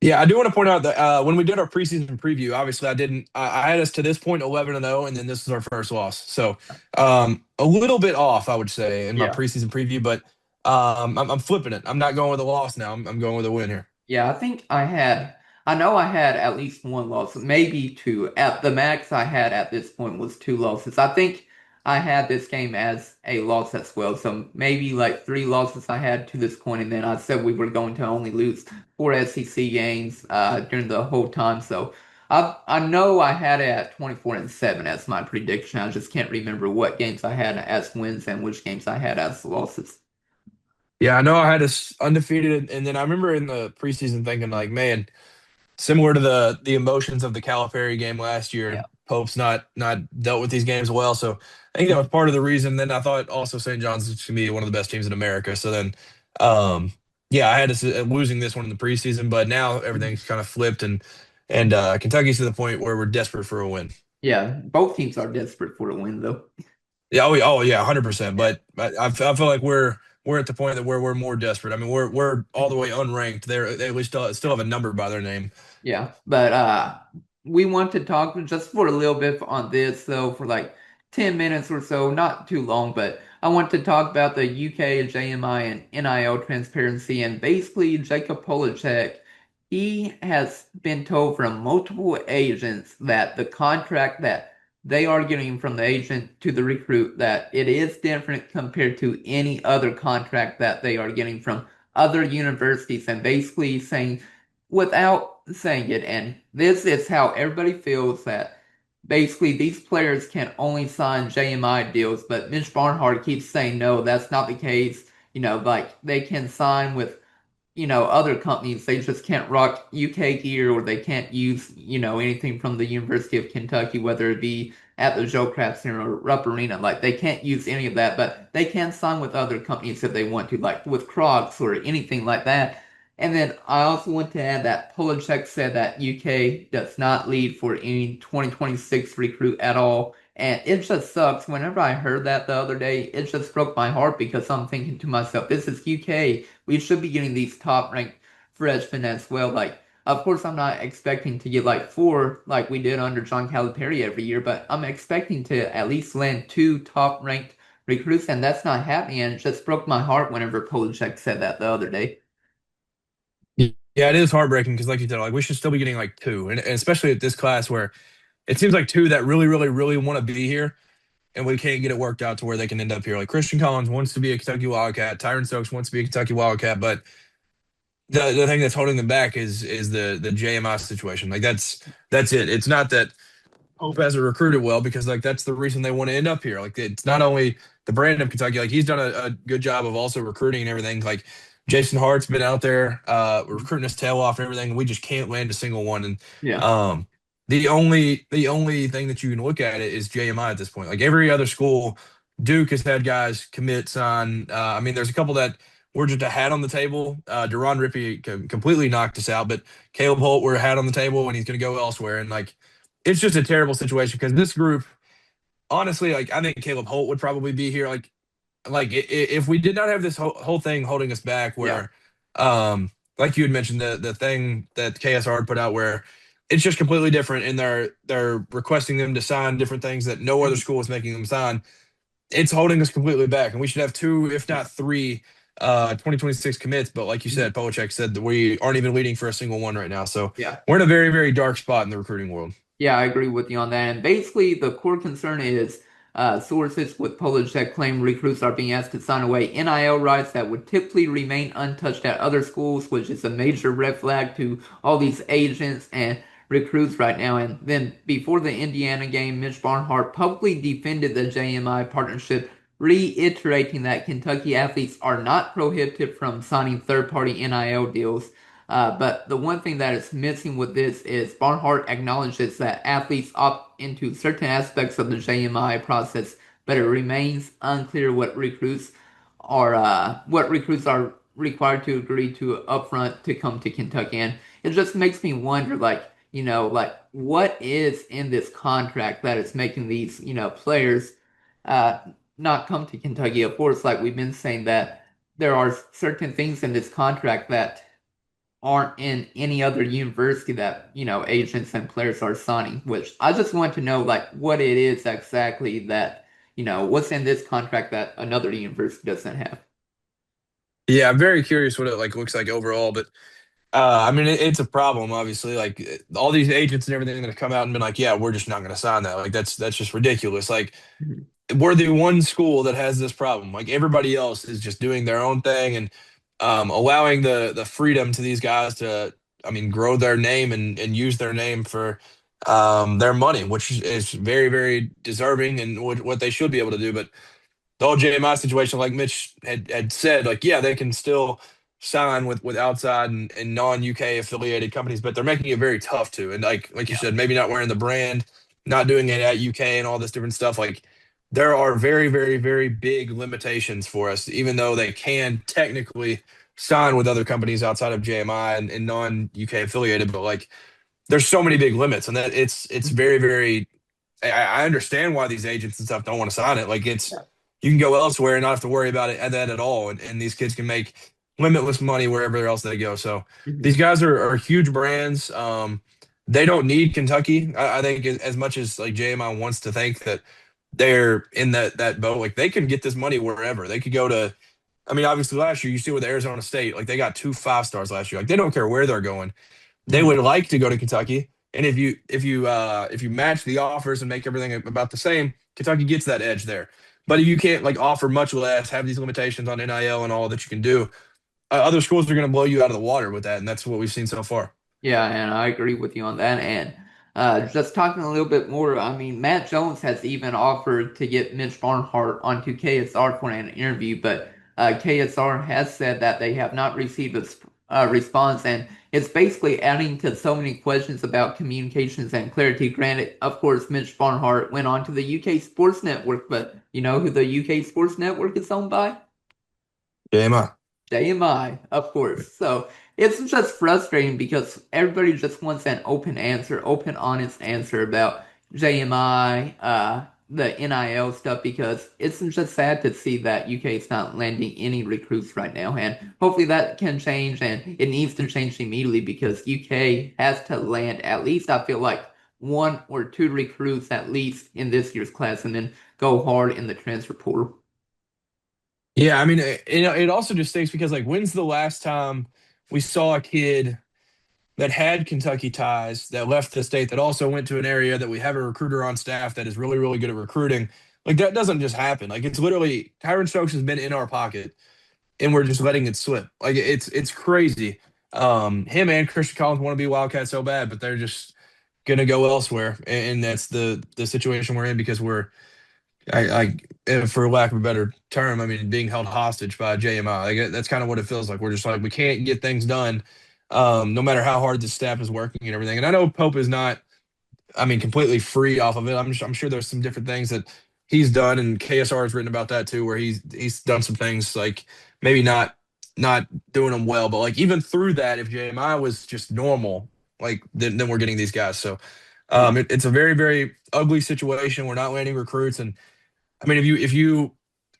Yeah, I do want to point out that when we did our preseason preview, obviously I didn't. I had us to this point 11-0, and then this is our first loss. So a little bit off, I would say, in my Yeah. preseason preview. But I'm flipping it. I'm not going with a loss now. I'm going with a win here. Yeah, I know I had at least one loss, maybe two. At the max I had at this point was two losses. I think I had this game as a loss as well. So maybe like three losses I had to this point, and then I said we were going to only lose four SEC games during the whole time. So I know I had it at 24-7 as my prediction. I just can't remember what games I had as wins and which games I had as losses. Yeah, I know I had us undefeated, and then I remember in the preseason thinking like, man, similar to the emotions of the Calipari game last Yeah. year, Pope's not dealt with these games well. So I think that was part of the reason. Then I thought also St. John's is to be one of the best teams in America. So then, yeah, I had us losing this one in the preseason, but now everything's kind of flipped, and Kentucky's to the point where we're desperate for a win. Yeah, both teams are desperate for a win though. Yeah, oh yeah, 100%. Yeah. But I feel like we're at the point that where we're more desperate. I mean, we're all the way unranked. They at least still have a number by their name. Yeah, but we want to talk just for a little bit on this, though, for like 10 minutes or so, not too long, but I want to talk about the UK JMI and NIL transparency and basically Jacob Polacek. He has been told from multiple agents that the contract that they are getting from the agent to the recruit that it is different compared to any other contract that they are getting from other universities and basically saying without saying it, and this is how everybody feels that basically these players can only sign JMI deals, but Mitch Barnhart keeps saying no, that's not the case. Like they can sign with other companies, they just can't rock UK gear or they can't use, anything from the University of Kentucky, whether it be at the Joe Craft Center or Rupp Arena. Like they can't use any of that, but they can sign with other companies if they want to, like with Crocs or anything like that. And then I also want to add that Polacek said that UK does not lead for any 2026 recruit at all. And it just sucks. Whenever I heard that the other day, it just broke my heart because I'm thinking to myself, this is UK. We should be getting these top ranked freshmen as well. Like, of course, I'm not expecting to get like four like we did under John Calipari every year, but I'm expecting to at least land two top ranked recruits, and that's not happening. And it just broke my heart whenever Polacek said that the other day. Yeah, it is heartbreaking because, like you said, like we should still be getting like two, and especially at this class where it seems like two that really, really, really want to be here, and we can't get it worked out to where they can end up here. Like Christian Collins wants to be a Kentucky Wildcat, Tyron Stokes wants to be a Kentucky Wildcat, but the thing that's holding them back is the JMI situation. Like that's it. It's not that Hope hasn't recruited well because like that's the reason they want to end up here. Like it's not only the brand of Kentucky, like he's done a good job of also recruiting and everything. Like Jason Hart's been out there recruiting his tail off and everything. We just can't land a single one. And Yeah. um the only thing that you can look at it is JMI at this point. Like every other school, Duke has had guys commit, sign. I mean, there's a couple that we're just a hat on the table. Deron Rippey completely knocked us out, but Caleb Holt, we're a hat on the table, and he's going to go elsewhere. And like, it's just a terrible situation because this group, honestly, like I think Caleb Holt would probably be here. If we did not have this whole thing holding us back, Yeah. where, like you had mentioned, the thing that KSR had put out where it's just completely different, and they're requesting them to sign different things that no other Mhm. school is making them sign. It's holding us completely back, and we should have two, if not three, 2026 commits. But like you Mhm. said, Poachek said that we aren't even leading for a single one right now. So Yeah. we're in a very, very dark spot in the recruiting world. Yeah, I agree with you on that. And basically, the core concern is sources with Polish that claim recruits are being asked to sign away NIL rights that would typically remain untouched at other schools, which is a major red flag to all these agents and recruits right now. And then before the Indiana game, Mitch Barnhart publicly defended the JMI partnership, reiterating that Kentucky athletes are not prohibited from signing third-party NIL deals. But the one thing that is missing with this is Barnhart acknowledges that athletes opt into certain aspects of the JMI process, but it remains unclear what recruits are required to agree to upfront to come to Kentucky. And it just makes me wonder, like what is in this contract that is making these, players uh, not come to Kentucky? Of course, like we've been saying that there are certain things in this contract that aren't in any other university that, agents and players are signing, which I just want to know like what it is exactly that, what's in this contract that another university doesn't have. Yeah, I'm very curious what it like looks like overall, but I mean, it's a problem, obviously. Like all these agents and everything that have come out and been like, "Yeah, we're just not going to sign that." Like that's just ridiculous. Like Mhm. we're the one school that has this problem. Like everybody else is just doing their own thing and allowing the freedom to these guys to, I mean, grow their name and use their name for their money, which is very, very deserving and what they should be able to do. But the whole JMI situation, like Mitch had said, like, yeah, they can still sign with outside and non-UK affiliated companies, but they're making it very tough to. And like you Yeah. said, maybe not wearing the brand, not doing it at UK and all this different stuff. Like there are very, very, very big limitations for us, even though they can technically sign with other companies outside of JMI and non-UK affiliated, but like there's so many big limits, and that it's Mhm. very, very. I understand why these agents and stuff don't want to sign it. Like it's Yeah. you can go elsewhere and not have to worry about it that at all, and these kids can make limitless money wherever else they go. So Mhm. these guys are huge brands. They don't need Kentucky. I think as much as like JMI wants to think that they're in that boat, like they can get this money wherever. They could go to. I mean, obviously last year you see with Arizona State, like they got two 5 stars last year. Like they don't care where they're going, they Mhm. would like to go to Kentucky. And if you match the offers and make everything about the same, Kentucky gets that edge there. But if you can't like offer much less, have these limitations on NIL and all that you can do, other schools are going to blow you out of the water with that, and that's what we've seen so far. Yeah, and I agree with you on that. And just talking a little bit more, I mean, Matt Jones has even offered to get Mitch Barnhart onto KSR for an interview, but KSR has said that they have not received a response, and it's basically adding to so many questions about communications and clarity. Granted, of course, Mitch Barnhart went on to the UK Sports Network, but you know who the UK Sports Network is owned by? JMI. JMI, of course. So it's just frustrating because everybody just wants an open answer, open, honest answer about JMI, the NIL stuff, because it's just sad to see that UK is not landing any recruits right now. And hopefully that can change, and it needs to change immediately because UK has to land at least, I feel like, one or two recruits at least in this year's class and then go hard in the transfer portal. Yeah, I mean, it also just stinks because like, when's the last time we saw a kid that had Kentucky ties that left the state that also went to an area that we have a recruiter on staff that is really, really good at recruiting? Like that doesn't just happen. Like it's literally Tyron Stokes has been in our pocket and we're just letting it slip. Like it's crazy. Him and Christian Collins want to be Wildcats so bad, but they're just gonna go elsewhere, and that's the situation we're in because we're for lack of a better term, I mean being held hostage by JMI. Like that's kind of what it feels like. We're just like we can't get things done, no matter how hard the staff is working and everything. And I know Pope is not, I mean, completely free off of it. I'm sure there's some different things that he's done, and KSR has written about that too, where he's done some things like maybe not not doing them well. But like even through that, if JMI was just normal, like then we're getting these guys. So Yeah. it's a very, very ugly situation. We're not landing recruits, and I mean, if you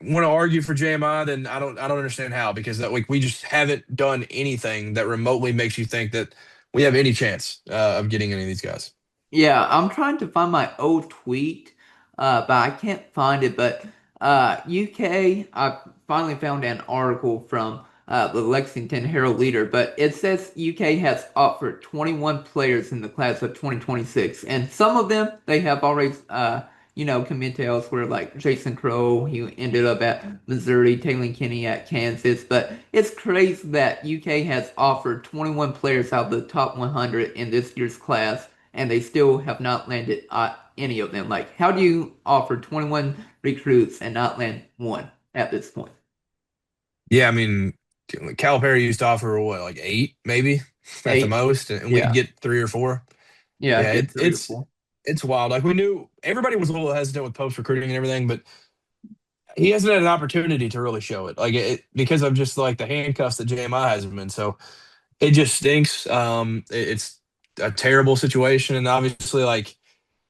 want to argue for JMI, then I don't understand how, because that like we just haven't done anything that remotely makes you think that we have any chance of getting any of these guys. Yeah, I'm trying to find my old tweet, but I can't find it. But UK, I finally found an article from the Lexington Herald Leader, but it says UK has offered 21 players in the class of 2026, and some of them they have already, committed elsewhere, like Jason Crow, he ended up at Missouri, Taylor Kinney at Kansas. But it's crazy that UK has offered 21 players out of the top 100 in this year's class and they still have not landed any of them. Like, how do you offer 21 recruits and not land one at this point? Yeah, I mean, Calipari used to offer what, like eight, maybe at the Eight? most, and we Yeah. get three or four. Yeah, Yeah, get three or four. it's wild. Like we knew everybody was a little hesitant with post recruiting and everything, but he hasn't had an opportunity to really show it, like because of just like the handcuffs that JMI has him in. So it just stinks. It's a terrible situation, and obviously, like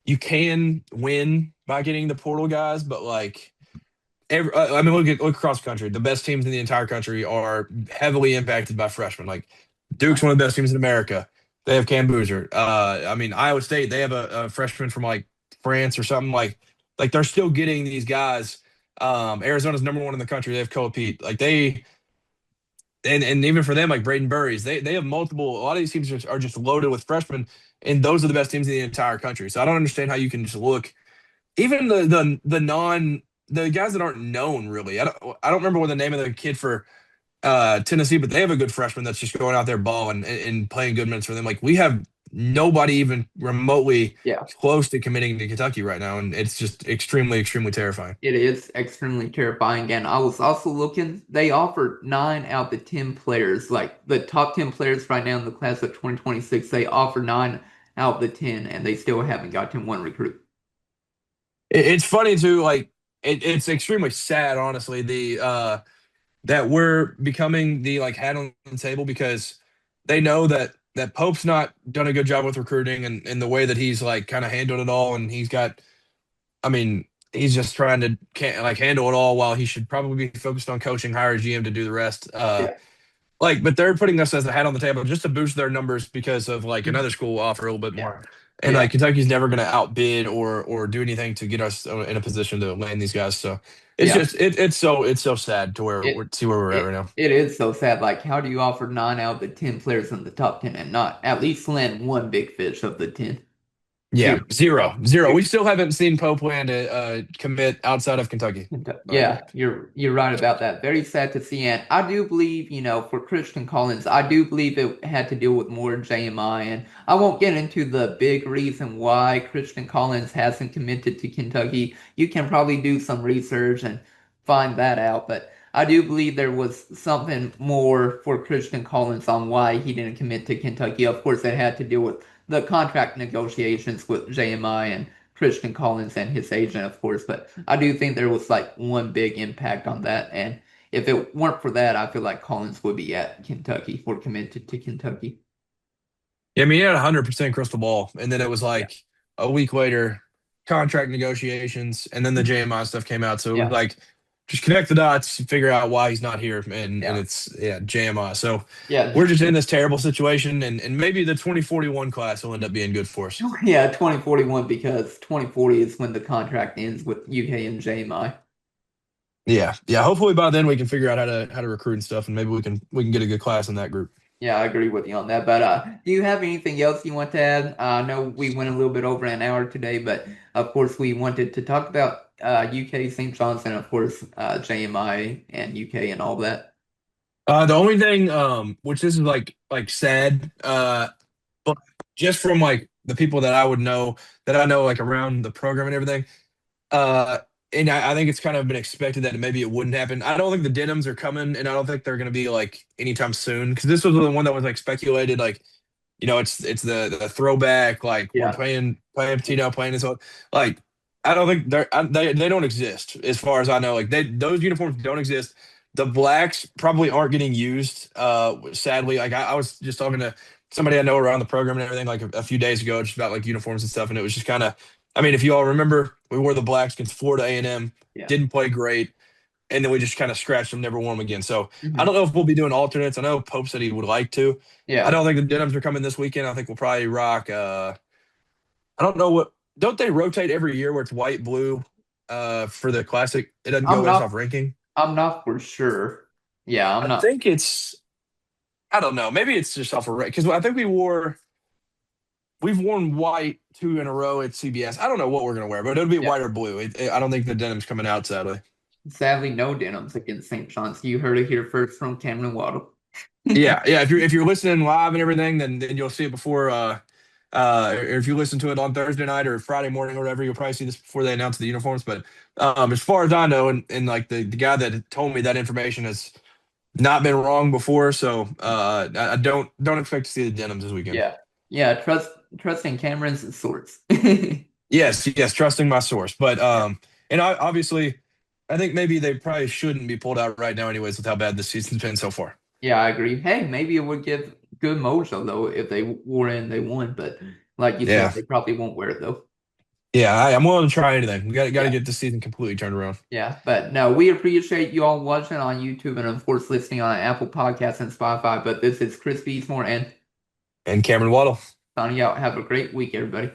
you can win by getting the portal guys, but like I mean, look across the country. The best teams in the entire country are heavily impacted by freshmen. Like Duke's one of the best teams in America. They have Cam Boozer. I mean, Iowa State, they have a freshman from like France or something. Like they're still getting these guys. Arizona's number one in the country. They have Koa Pete. Like they and even for them, like Braden Burries, they have multiple. A lot of these teams are just loaded with freshmen, and those are the best teams in the entire country. So I don't understand how you can just look even the guys that aren't known really. I don't remember what the name of the kid for Tennessee, but they have a good freshman that's just going out there balling and playing good minutes for them. Like we have nobody even remotely Yeah, close to committing to Kentucky right now, and it's just extremely, extremely terrifying. it is extremely terrifying. And I was also looking, they offered 9 out of the 10 players, like the top 10 players right now in the class of 2026, they offer 9 out of the 10, and they still haven't gotten one recruit. It's funny too, like it's extremely sad, honestly. The that we're becoming the like hat on the table because they know that Pope's not done a good job with recruiting and the way that he's like kind of handled it all, and he's got, I mean, he's just trying to can't like handle it all while he should probably be focused on coaching, hire a GM to do the rest. Yeah. Like, but they're putting us as a hat on the table just to boost their numbers because of like another school will offer a little bit Yeah. more. And Yeah. like Kentucky's never going to outbid or do anything to get us in a position to land these guys. So it's Yeah. just it's so sad to where It we're see where we're at right now. it is so sad. Like, how do you offer 9 out of the 10 players in the top 10 and not at least land one big fish of the 10? Yeah, Zero. zero, zero. Zero. We still haven't seen Pope land a commit outside of Kentucky. Yeah, you're right about that. Very sad to see. And I do believe, for Christian Collins, I do believe it had to deal with more JMI. And I won't get into the big reason why Christian Collins hasn't committed to Kentucky. You can probably do some research and find that out. But I do believe there was something more for Christian Collins on why he didn't commit to Kentucky. Of course, it had to deal with the contract negotiations with JMI and Christian Collins and his agent, of course, but I do think there was like one big impact on that. And if it weren't for that, I feel like Collins would be at Kentucky or committed to Kentucky. Yeah, I mean, he had 100% crystal ball, and then it was Yeah. like a week later, contract negotiations, and then the JMI stuff came out. So it was Yeah. like just connect the dots, figure out why he's not here, and Yeah. it's JMI. So Yeah. we're just in this terrible situation, and maybe the 2041 class will end up being good for us. Yeah, 2041 because 2040 is when the contract ends with UK and JMI. Yeah, yeah. Hopefully by then we can figure out how to recruit and stuff, and maybe we can get a good class in that group. Yeah, I agree with you on that. But do you have anything else you want to add? I know we went a little bit over an hour today, but of course we wanted to talk about UK, St. John's, and of course JMI and UK and all that. The only thing, which this is like sad, but just from like the people that I would know that I know like around the program and everything, uh, and I think it's kind of been expected that maybe it wouldn't happen. I don't think the Denims are coming, and I don't think they're going to be like anytime soon because this was the one that was like speculated, like it's the throwback, like we're Yeah. playing Tito playing this one, like I don't think they don't exist as far as I know. Like those uniforms don't exist. the blacks probably aren't getting used. Sadly, like I was just talking to somebody I know around the program and everything like a few days ago, just about like uniforms and stuff, and it was just kind of. I mean, if you all remember, we wore the blacks against Florida A&M, Yeah. didn't play great, and then we just kind of scratched them, never won them again. So I Hmm. don't know if we'll be doing alternates. I know Pope said he would like to. I Yeah. don't think the denims are coming this weekend. I think we'll probably rock. I don't know what. Don't they rotate every year where it's white blue for the classic? It doesn't go I'm based off not. ranking. I'm not for sure. Yeah, I'm I not. think it's. I don't know. Maybe it's just off of rank because I think we've worn white two in a row at CBS. I don't know what we're gonna wear, but it'll be Yeah. white or blue. I don't think the denim's coming out sadly. Sadly, no denims against St. John's. You heard it here first from Cameron Waddle. Yeah, yeah. If you're listening live and everything, then you'll see it before. Or if you listen to it on Thursday night or Friday morning or whatever, you'll probably see this before they announce the uniforms. But as far as I know, and like the guy that told me that information has not been wrong before, so I don't expect to see the denims this weekend. Yeah. Yeah. Trusting Cameron's sorts. Yes, yes, trusting my source, but Yeah. and obviously, I think maybe they probably shouldn't be pulled out right now, anyways, with how bad this season's been so far. Yeah, I agree. Hey, maybe it would give good mojo though if they wore it and they won, but like you said, Yeah, they probably won't wear it though. yeah, I'm willing to try anything. We got to Yeah. get this season completely turned around. Yeah. But no, we appreciate you all watching on YouTube and of course listening on Apple Podcasts and Spotify. But this is Chris Beesmore and And Cameron Waddle. signing out. Have a great week, everybody.